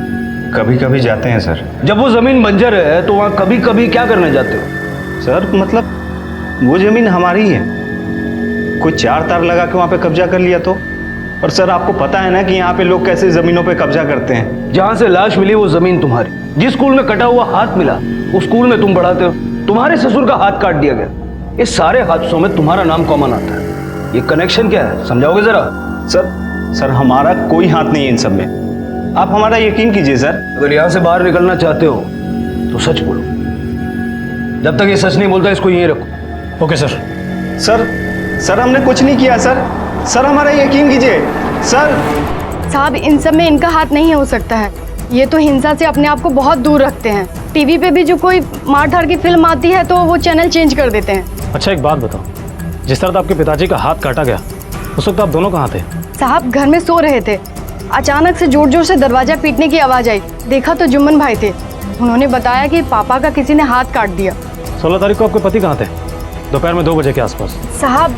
कभी कभी जाते हैं सर। जब वो जमीन बंजर है तो वहाँ कभी कभी क्या करने जाते हो? सर, मतलब वो जमीन हमारी है। कोई चार तार लगा के वहां पे कब्जा कर लिया तो? और सर आपको पता है ना कि यहाँ पे लोग कैसे जमीनों पे कब्जा करते हैं। जहां से लाश मिली वो जमीन तुम्हारी, जिस स्कूल में कटा हुआ हाथ मिला उस स्कूल में तुम पढ़ाते हो, तुम्हारे ससुर का हाथ काट दिया गया। इस सारे हादसों में तुम्हारा नाम कॉमन आता है। ये कनेक्शन क्या है, समझाओगे जरा? सर हमारा कोई हाथ नहीं है इन सब में, आप हमारा यकीन कीजिए सर। अगर यहां से बाहर निकलना चाहते हो तो सच बोलो। जब तक ये सच नहीं बोलता इसको यहीं रखो। Okay sir. सर हमने कुछ नहीं किया सर हमारा यकीन कीजिए सर। साहब इन सब में इनका हाथ नहीं हो सकता है, ये तो हिंसा से अपने आप को बहुत दूर रखते हैं। टीवी पे भी जो कोई मार धाड़ की फिल्म आती है तो वो चैनल चेंज कर देते हैं। अच्छा एक बात बताओ, जिस तरह आपके पिताजी का हाथ काटा गया उस वक्त आप दोनों कहाँ थे? साहब घर में सो रहे थे, अचानक से जोर जोर से दरवाजा पीटने की आवाज आई। देखा तो जुम्मन भाई थे, उन्होंने बताया कि पापा का किसी ने हाथ काट दिया। 16 तारीख को आपके पति कहाँ थे? दोपहर में 2 बजे के आसपास। साहब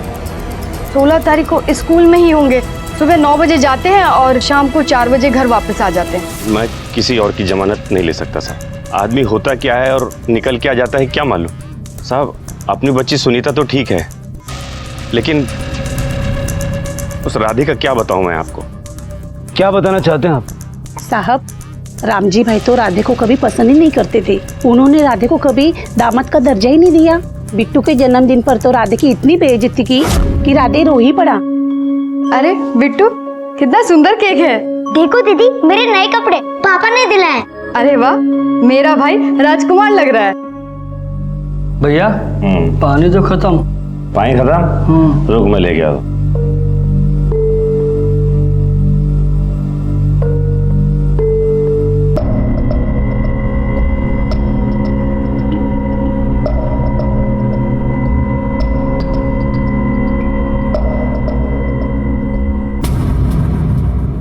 16 तारीख को स्कूल में ही होंगे, सुबह 9 बजे जाते हैं और शाम को 4 बजे घर वापस आ जाते हैं। मैं किसी और की जमानत नहीं ले सकता सर। आदमी होता क्या है और निकल क्या जाता है क्या मालूम। साहब अपनी बच्ची सुनीता तो ठीक है, लेकिन उस राधे का क्या बताऊं मैं आपको? क्या बताना चाहते हैं आप? साहब रामजी भाई तो राधे को कभी पसंद ही नहीं करते थे, उन्होंने राधे को कभी दामाद का दर्जा ही नहीं दिया। बिट्टू के जन्मदिन पर तो राधे की इतनी बेइज्जती की कि राधे रो ही पड़ा। अरे बिट्टू कितना सुंदर केक है। देखो दीदी मेरे नए कपड़े पापा ने दिलाए। अरे वाह, मेरा भाई राजकुमार लग रहा है। भैया पानी तो खत्म। पानी खत्म? रुक मैं ले गया।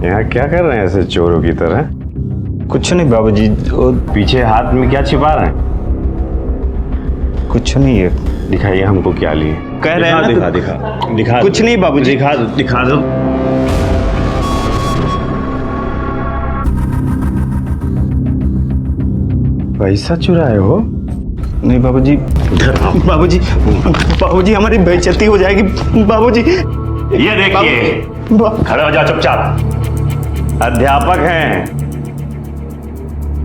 यहाँ क्या कर रहे हैं ऐसे चोरों की तरह? कुछ नहीं बाबूजी। वो पीछे हाथ में क्या छिपा रहे हैं? कुछ नहीं है। दिखाइए हमको क्या लिए। कह रहे हैं ना, दिखा कुछ नहीं बाबूजी। दिखा दो। पैसा चुराए हो? नहीं बाबूजी। बाबूजी हमारी बेइज्जती हो जाएगी बाबूजी। ये देखिए, खड़े हो जाओ चुपचाप। अध्यापक हैं,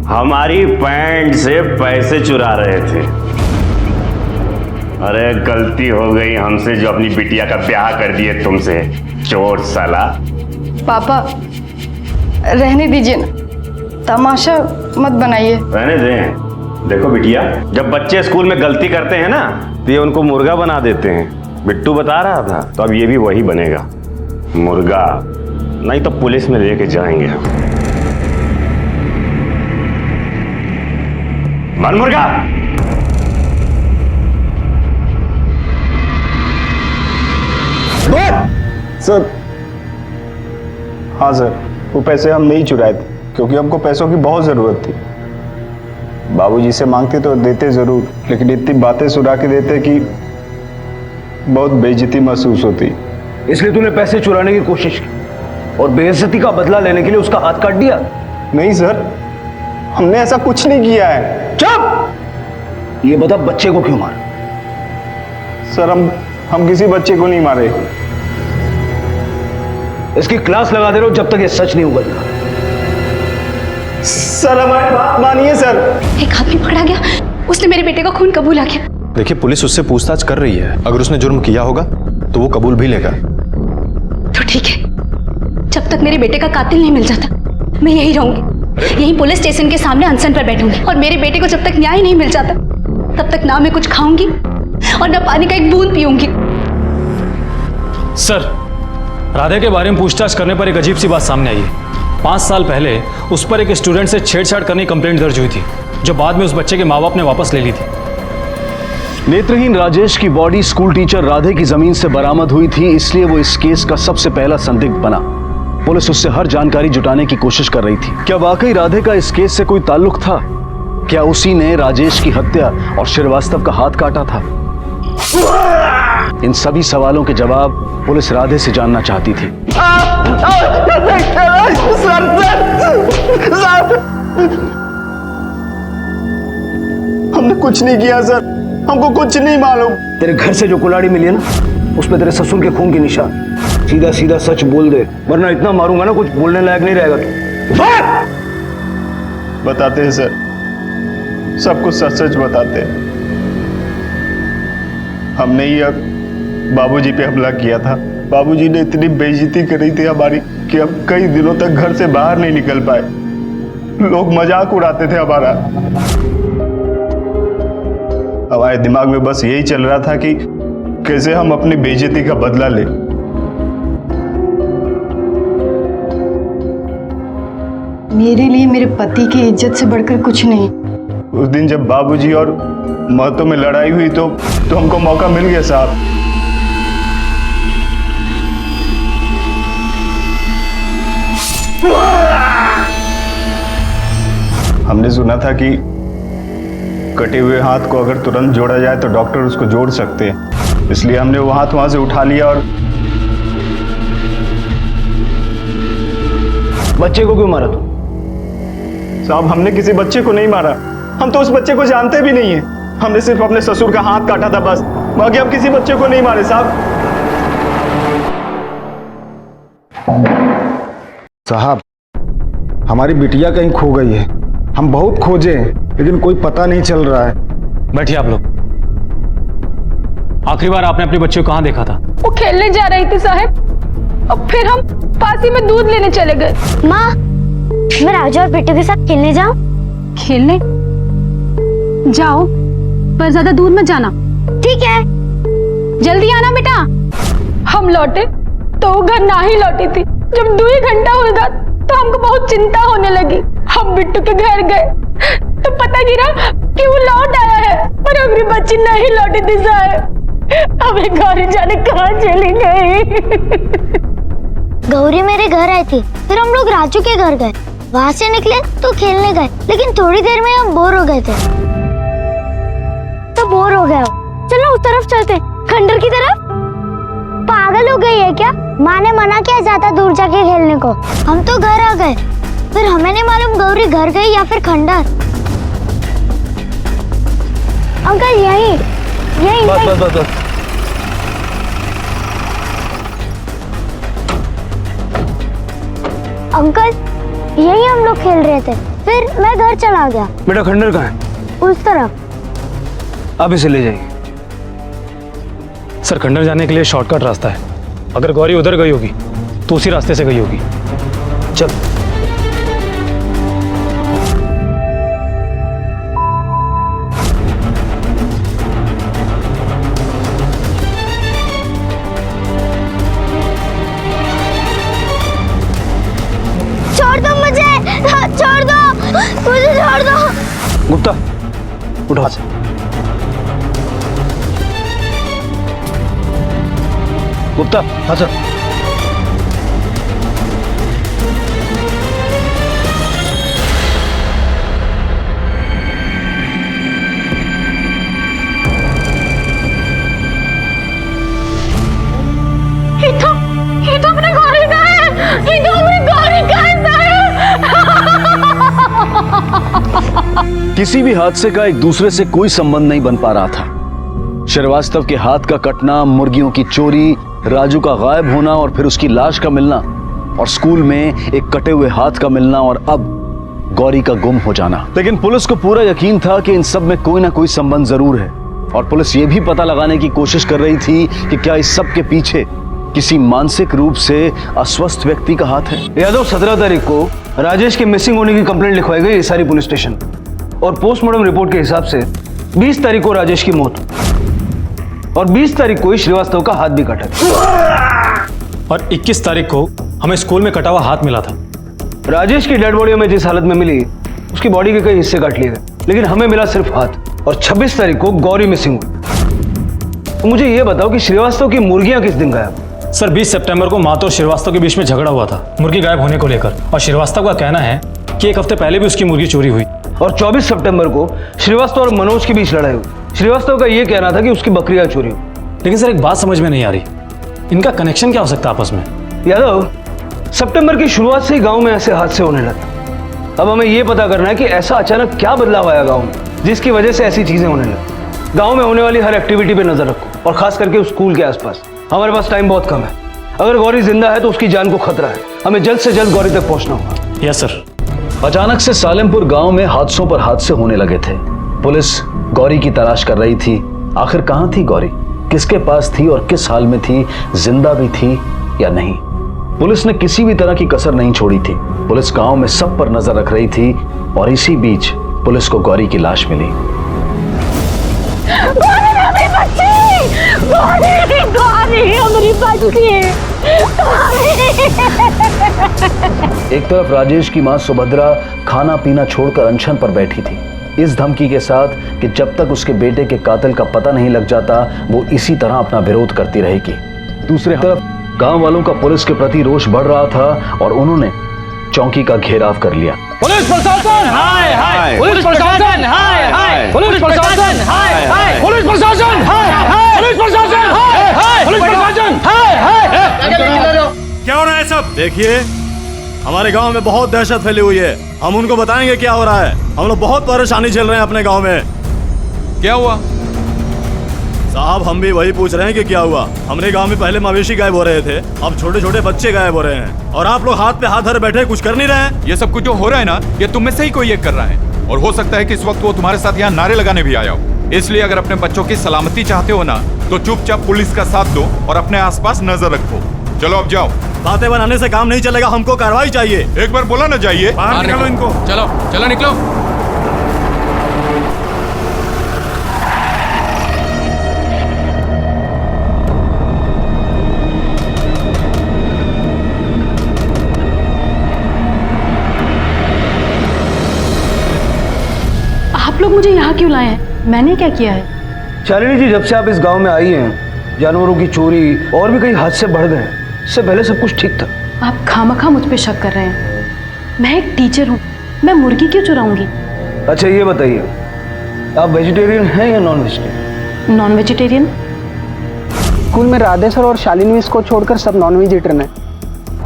हमारी पैंट से पैसे चुरा रहे थे। अरे गलती हो गई हमसे जो अपनी बिटिया का ब्याह कर दिए तुमसे, चोर साला। पापा रहने दीजिए ना, तमाशा मत बनाइए। रहने दें। देखो बिटिया, जब बच्चे स्कूल में गलती करते हैं ना तो ये उनको मुर्गा बना देते हैं। बिट्टू बता रहा था, तो अब ये भी वही बनेगा, मुर्गा। नहीं तो पुलिस में लेके जाएंगे हम। मन मुर्गा। सर हाँ सर, वो पैसे हम नहीं चुराए थे क्योंकि हमको पैसों की बहुत ज़रूरत थी। बाबूजी से मांगते तो देते ज़रूर, लेकिन इतनी बातें सुना के देते कि बहुत बेइज्जती महसूस होती। इसलिए तूने पैसे चुराने की कोशिश की और बेइज्जती का बदला लेने के लिए उसका हाथ काट दिया? नहीं सर, हमने ऐसा कुछ नहीं किया है। चुप! ये बता बच्चे को क्यों मारा? सर हम किसी बच्चे को नहीं मारे। इसकी क्लास लगा दे रहे हो जब तक ये सच नहीं उगलता। सर हमारी बात मानिए सर। एक आदमी पकड़ा गया, उसने मेरे बेटे का खून कबूला किया। देखिए पुलिस उससे पूछताछ कर रही है, अगर उसने जुर्म किया होगा तो वो कबूल भी लेगा। तो ठीक है, जब तक मेरे बेटे का कातिल नहीं मिल जाता मैं यही रहूंगी, यही पुलिस स्टेशन के सामने अनशन पर बैठूंगी। और मेरे बेटे को जब तक न्याय नहीं मिल जाता तब तक ना मैं कुछ खाऊंगी और ना पानी का एक बूंद पीऊंगी। सर, राधे के बारे में पूछताछ करने पर एक अजीब सी बात सामने आई है। 5 साल पहले उस पर एक स्टूडेंट से छेड़छाड़ करने की कंप्लेंट दर्ज हुई थी, जो बाद में उस बच्चे के माँ बाप ने वापस ले ली थी। नेत्रहीन राजेश की बॉडी स्कूल टीचर राधे की जमीन से बरामद हुई थी, इसलिए वो इस केस का सबसे पहला संदिग्ध बना। पुलिस उससे हर जानकारी जुटाने की कोशिश कर रही थी। क्या वाकई राधे का इस केस से कोई ताल्लुक था? क्या उसी ने राजेश की हत्या और श्रीवास्तव का हाथ काटा था? इन सभी सवालों के जवाब पुलिस राधे से जानना चाहती थी। हमने कुछ नहीं किया सर, हमको कुछ नहीं मालूम। तेरे घर से जो कुल्हाड़ी मिली है ना, उस पे तेरे ससुर के खून के निशान। सीधा सीधा सच बोल दे, वरना इतना मारूंगा ना कुछ बोलने लायक नहीं रहेगा तू। बताते हैं सर, सब कुछ सच सच बताते हैं। हमने ही अब बाबूजी पे हमला किया था। बाबूजी ने इतनी बेइज्जती करी थी हमारी कि हम कई दिनों तक घर से बाहर नहीं निकल पाए। लोग मजाक उड़ाते थे हमारा। हमारे दिमाग में बस यही चल रहा था कि कैसे हम अपनी बेइज्जती का बदला लें। मेरे लिए मेरे पति की इज्जत से बढ़कर कुछ नहीं। उस दिन जब बाबूजी और महतो में लड़ाई हुई तो हमको मौका मिल गया साहब। हमने सुना था कि कटे हुए हाथ को अगर तुरंत जोड़ा जाए तो डॉक्टर उसको जोड़ सकते हैं, इसलिए हमने वो हाथ वहां से उठा लिया। और बच्चे को क्यों मारा तू? साहब हमने किसी बच्चे को नहीं मारा, हम तो उस बच्चे को जानते भी नहीं है। हमने सिर्फ अपने ससुर का हाथ काटा था बस, बाकी हम किसी बच्चे को नहीं मारे साहब। साहब हमारी बिटिया कहीं खो गई है, हम बहुत खोजे लेकिन कोई पता नहीं चल रहा है। बैठिए आप लोग। आखिरी बार आपने अपने बच्चे को कहाँ देखा था? वो खेलने जा रही थी साहब, और फिर हम पासी में दूध लेने चले गए। माँ, मैं राजू और बिट्टू के साथ खेलने जाऊं? खेलने जाओ, पर ज्यादा दूर मत जाना। ठीक है। जल्दी आना बेटा। हम लौटे तो वो घर ना ही लौटी थी। जब 2 घंटा होगा तो हमको बहुत चिंता होने लगी। हम बिट्टू के घर गए तो पता गिरा कि वो लौट आया है, पर अगली बच्ची नहीं लौटी थी साहब। अबे गौरी जाने कहाँ चली गई। गौरी मेरे घर आई थी, फिर हम लोग राजू के घर गए, वहाँ से निकले तो खेलने गए, लेकिन थोड़ी देर में हम बोर हो गए थे। तो बोर हो गए हो, चलो उस तरफ चलते, खंडर की तरफ। पागल हो गई है क्या? माँ ने मना किया ज्यादा दूर जाके खेलने को। हम तो घर आ गए, फिर हमें नहीं मालूम गौरी घर गई या फिर खंडर। अंकल यही बस। अंकल यही हम लोग खेल रहे थे, फिर मैं घर चला गया। बेटा खंडर कहाँ है? उस तरफ। आप इसे ले जाइए। सर खंडर जाने के लिए शॉर्टकट रास्ता है। अगर गौरी उधर गई होगी तो उसी रास्ते से गई होगी। चल। छोड़ दो मुझे, छोड़ दो मुझे, छोड़ दो। गुप्ता उठा से। गुप्ता हाँ सर। ये तो अपने गौरी का है, ये तो अपने गौरी का है। किसी भी हादसे का एक दूसरे से कोई संबंध नहीं बन पा रहा था। श्रीवास्तव के हाथ का कटना, मुर्गियों की चोरी, राजू का गायब होना और फिर उसकी लाश का मिलना, और स्कूल में एक कटे हुए हाथ का मिलना, और अब गौरी का गुम हो जाना। लेकिन पुलिस को पूरा यकीन था कि इन सब में कोई ना कोई संबंध जरूर है, और पुलिस ये भी पता लगाने की कोशिश कर रही थी कि क्या इस सब के पीछे किसी मानसिक रूप से अस्वस्थ व्यक्ति का हाथ है। यादव 17 तारीख को राजेश के मिसिंग होने की कंप्लेंट लिखवाई गई सारी पुलिस स्टेशन, और पोस्टमार्टम रिपोर्ट के हिसाब से 20 तारीख को राजेश की मौत, और 20 तारीख को ही श्रीवास्तव का हाथ भी कटा, और 21 तारीख को हमें स्कूल में कटा हुआ हाथ मिला था। राजेश की डेड बॉडी हमें जिस हालत में मिली उसकी बॉडी के कई हिस्से काट लिए गए, लेकिन हमें मिला सिर्फ हाथ। और 26 तारीख को गौरी मिसिंग हुई। तो मुझे यह बताओ कि श्रीवास्तव की मुर्गियां किस दिन गायब? सर 20 सितंबर को मातो और श्रीवास्तव के बीच में झगड़ा हुआ था मुर्गी गायब होने को लेकर, और श्रीवास्तव का कहना है कि एक हफ्ते पहले भी उसकी मुर्गी चोरी हुई। और 24 सितंबर को श्रीवास्तव और मनोज के बीच लड़ाई हुई। श्रीवास्तव का यह कहना था कि उसकी बकरियां चोरी हुई। लेकिन सर एक बात समझ में नहीं आ रही, इनका कनेक्शन क्या हो सकता है आपस में? यादव, सितंबर की शुरुआत से ही गांव में ऐसे हादसे होने लगे। अब हमें यह पता करना है कि ऐसा अचानक क्या बदलाव आया गांव में जिसकी वजह से ऐसी चीजें होने लगी। गांव में होने वाली हर एक्टिविटी पे नजर रखो, और खास करके उस स्कूल के आसपास। हमारे पास टाइम बहुत कम है। अगर गौरी जिंदा है तो उसकी जान को खतरा है। हमें जल्द से जल्द गौरी तक पहुंचना होगा। Yes sir. अचानक से सालेमपुर गांव में हादसों पर हादसे होने लगे थे। पुलिस गौरी की तलाश कर रही थी। आखिर कहां थी गौरी, किसके पास थी और किस हाल में थी, जिंदा भी थी या नहीं। पुलिस ने किसी भी तरह की कसर नहीं छोड़ी थी। पुलिस गांव में सब पर नजर रख रही थी और इसी बीच पुलिस को गौरी की लाश मिली। एक तरफ राजेश की मां सुभद्रा खाना पीना छोड़कर अनशन पर बैठी थी, इस धमकी के साथ कि जब तक उसके बेटे के कातिल का पता नहीं लग जाता वो इसी तरह अपना विरोध करती रहेगी। दूसरी तरफ गांव वालों का पुलिस के प्रति रोष बढ़ रहा था और उन्होंने चौकी का घेराव कर लिया। पुलिस प्रशासन हाय हाय, पुलिस प्रशासन हाय हाय, पुलिस प्रशासन हाय हाय, पुलिस प्रशासन हाय हाय, पुलिस प्रशासन हाय हाय, पुलिस प्रशासन हाय हाय। क्या हो रहा है सब? देखिए, हमारे गांव में बहुत दहशत फैली हुई है। हम उनको बताएंगे क्या हो रहा है। हम लोग बहुत परेशानी झेल रहे हैं अपने गांव में। क्या हुआ साहब? हम भी वही पूछ रहे हैं कि क्या हुआ। हमारे गांव में पहले मवेशी गायब हो रहे थे, अब छोटे छोटे बच्चे गायब हो रहे हैं और आप लोग हाथ पे हाथ धरे बैठे कुछ कर नहीं रहे हैं। ये सब कुछ जो हो रहा है ना, ये तुम में से ही कोई एक कर रहा है और हो सकता है कि इस वक्त वो तुम्हारे साथ यहाँ नारे लगाने भी आया हो। इसलिए अगर अपने बच्चों की सलामती चाहते हो ना तो चुपचाप पुलिस का साथ दो और अपने आसपास नजर रखो। चलो अब जाओ। बातें बनाने से काम नहीं चलेगा, हमको कार्रवाई चाहिए। एक बार बोला ना चाहिए। बाहर निकालो इनको। चलो चलो निकलो। आप लोग मुझे यहाँ क्यों लाए हैं? मैंने क्या किया है? शालिनी जी, जब से आप इस गांव में आई हैं जानवरों की चोरी और भी कई हादसे बढ़ गए हैं। इससे पहले सब कुछ ठीक था। आप खामखा मुझ पे शक कर रहे हैं। मैं एक टीचर हूँ, मैं मुर्गी क्यों चुराऊंगी? अच्छा ये बताइए, आप वेजिटेरियन हैं या non vegetarian? Non vegetarian. School में राधे सर और शालिनी मिस को छोड़कर सब नॉन वेजिटेरियन है।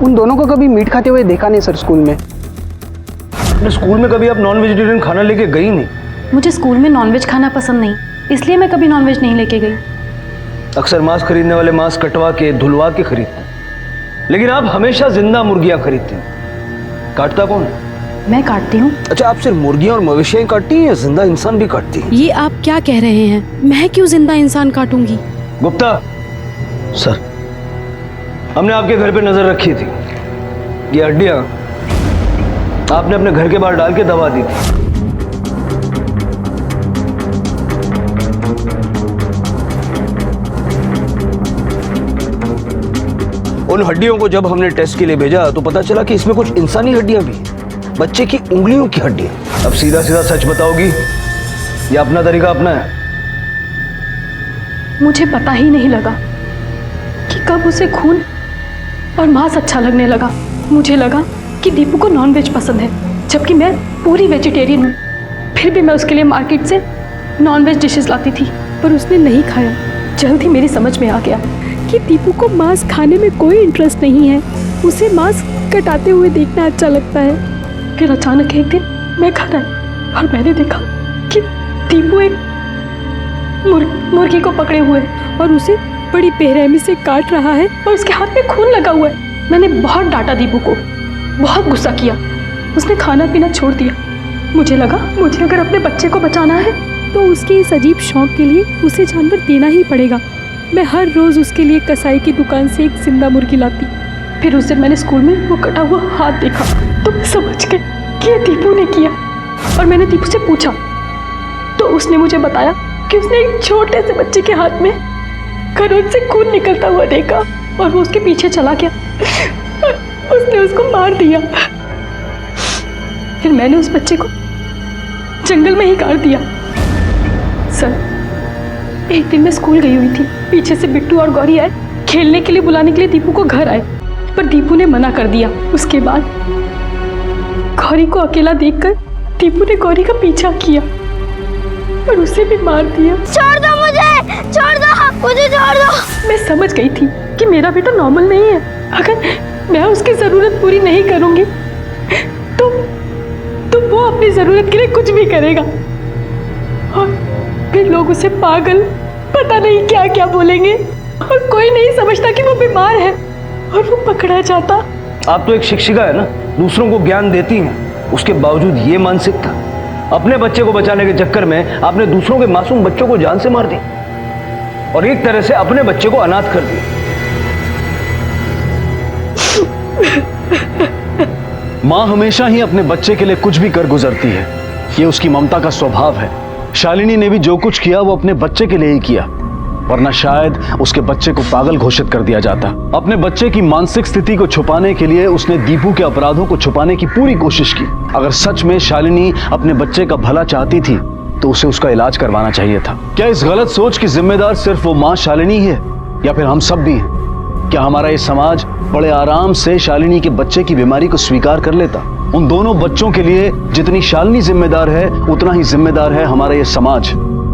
उन दोनों को कभी मीट खाते हुए देखा नहीं सर स्कूल में। अपने स्कूल में कभी आप नॉन वेजिटेरियन खाना लेके गई नहीं? मुझे स्कूल में नॉनवेज खाना पसंद नहीं, इसलिए मैं कभी नॉनवेज नहीं लेके गई। अक्सर मांस खरीदने वाले मांस कटवा के धुलवा के खरीदते हैं, लेकिन आप हमेशा जिंदा मुर्गियां खरीदते हैं। काटता कौन है? मैं काटती हूँ। अच्छा, आप सिर्फ मुर्गियां और मवेशियां काटती हैं या जिंदा इंसान भी काटती हैं? ये आप क्या कह रहे हैं? मैं क्यों जिंदा इंसान काटूंगी? गुप्ता सर, हमने आपके घर पे नजर रखी थी। ये हड्डियां आपने अपने घर के बाहर डाल के दबा दी थी। उन हड्डियों को जब हमने टेस्ट के लिए भेजा तो पता चला कि इसमें कुछ इंसानी हड्डियां भी हैं, बच्चे की उंगलियों की हड्डियां। अब सीधा सीधा सच बताओगी या अपना तरीका अपना है? मुझे पता ही नहीं लगा कि कब उसे खून और मांस अच्छा लगने लगा। मुझे लगा कि दीपू को नॉनवेज पसंद है, जबकि मैं पूरी वेजिटेरियन हूँ। फिर भी मैं उसके लिए मार्केट से नॉनवेज डिशेस लाती थी, पर उसने नहीं खाया। जल्द ही मेरी समझ में आ गया कि दीपू को मांस खाने में कोई इंटरेस्ट नहीं है, उसे मांस कटाते हुए देखना अच्छा लगता है। फिर अचानक एक दिन मैं घर आई और मैंने देखा कि दीपू एक मुर्गी को पकड़े हुए और उसे बड़ी बेरहमी से काट रहा है और उसके हाथ में खून लगा हुआ है। मैंने बहुत डांटा दीपू को, बहुत गुस्सा किया। उसने खाना पीना छोड़ दिया। मुझे लगा मुझे अगर अपने बच्चे को बचाना है तो उसके इस अजीब शौक के लिए उसे जानवर देना ही पड़ेगा। मैं हर रोज़ उसके लिए कसाई की दुकान से एक जिंदा मुर्गी लाती। फिर उस दिन मैंने स्कूल में वो कटा हुआ हाथ देखा तो मैं समझ गई कि ये दीपू ने किया। और मैंने दीपू से पूछा तो उसने मुझे बताया कि उसने एक छोटे से बच्चे के हाथ में खरोंच से खून निकलता हुआ देखा और वो उसके पीछे चला गया। उसने उसको मार दिया। फिर मैंने उस बच्चे को जंगल में ही काट दिया। सर, एक दिन मैं स्कूल गई हुई थी, पीछे से बिट्टू और गौरी आए खेलने के लिए, बुलाने के लिए दीपू को घर आए, पर दीपू ने मना कर दिया। उसके बाद गौरी को अकेला देखकर दीपू ने गौरी का पीछा किया और उसे भी मार दिया। छोड़ दो मुझे, छोड़ दो मुझे, छोड़ दो। मैं समझ गई थी कि मेरा बेटा नॉर्मल नहीं है। अगर मैं उसकी जरूरत पूरी नहीं करूंगी तो वो अपनी जरूरत के लिए कुछ भी करेगा और फिर लोग उसे पागल, पता नहीं क्या क्या बोलेंगे। और कोई नहीं समझता कि वो बीमार है और वो पकड़ा जाता। आप तो एक शिक्षिका है ना, दूसरों को ज्ञान देती हैं, उसके बावजूद ये मानसिकता। अपने बच्चे को बचाने के चक्कर में आपने दूसरों के मासूम बच्चों को जान से मार दी और एक तरह से अपने बच्चे को अनाथ कर दिया। माँ हमेशा ही अपने बच्चे के लिए कुछ भी कर गुजरती है, ये उसकी ममता का स्वभाव है। शालिनी ने भी जो कुछ किया वो अपने बच्चे के लिए ही किया, वरना शायद उसके बच्चे को पागल घोषित कर दिया जाता। अपने बच्चे की मानसिक स्थिति को छुपाने के लिए उसने दीपू के अपराधों को छुपाने की पूरी कोशिश की। अगर सच में शालिनी अपने बच्चे का भला चाहती थी तो उसे उसका इलाज करवाना चाहिए था। क्या इस गलत सोच की जिम्मेदार सिर्फ वो माँ शालिनी है या फिर हम सब भी हैं? क्या हमारा ये समाज बड़े आराम से शालिनी के बच्चे की बीमारी को स्वीकार कर लेता? उन दोनों बच्चों के लिए जितनी शालिनी जिम्मेदार है उतना ही जिम्मेदार है हमारा ये समाज,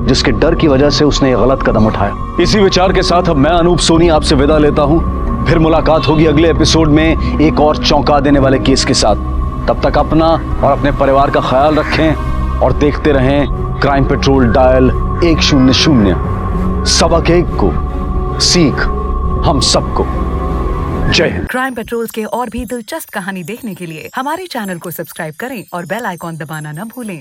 जिसके डर की वजह से उसने ये गलत कदम उठाया। इसी विचार के साथ अब मैं अनूप सोनी आपसे विदा लेता हूं। फिर मुलाकात होगी अगले एपिसोड में एक और चौंका देने वाले केस के साथ। तब तक अपना और अपने परिवार का ख्याल रखें और देखते रहें क्राइम पेट्रोल डायल 100। सबक एक को, सीख हम सबको। जय हिंद। क्राइम पेट्रोल के और भी दिलचस्प कहानी देखने के लिए हमारे चैनल को सब्सक्राइब करें और बेल आइकॉन दबाना न भूलें।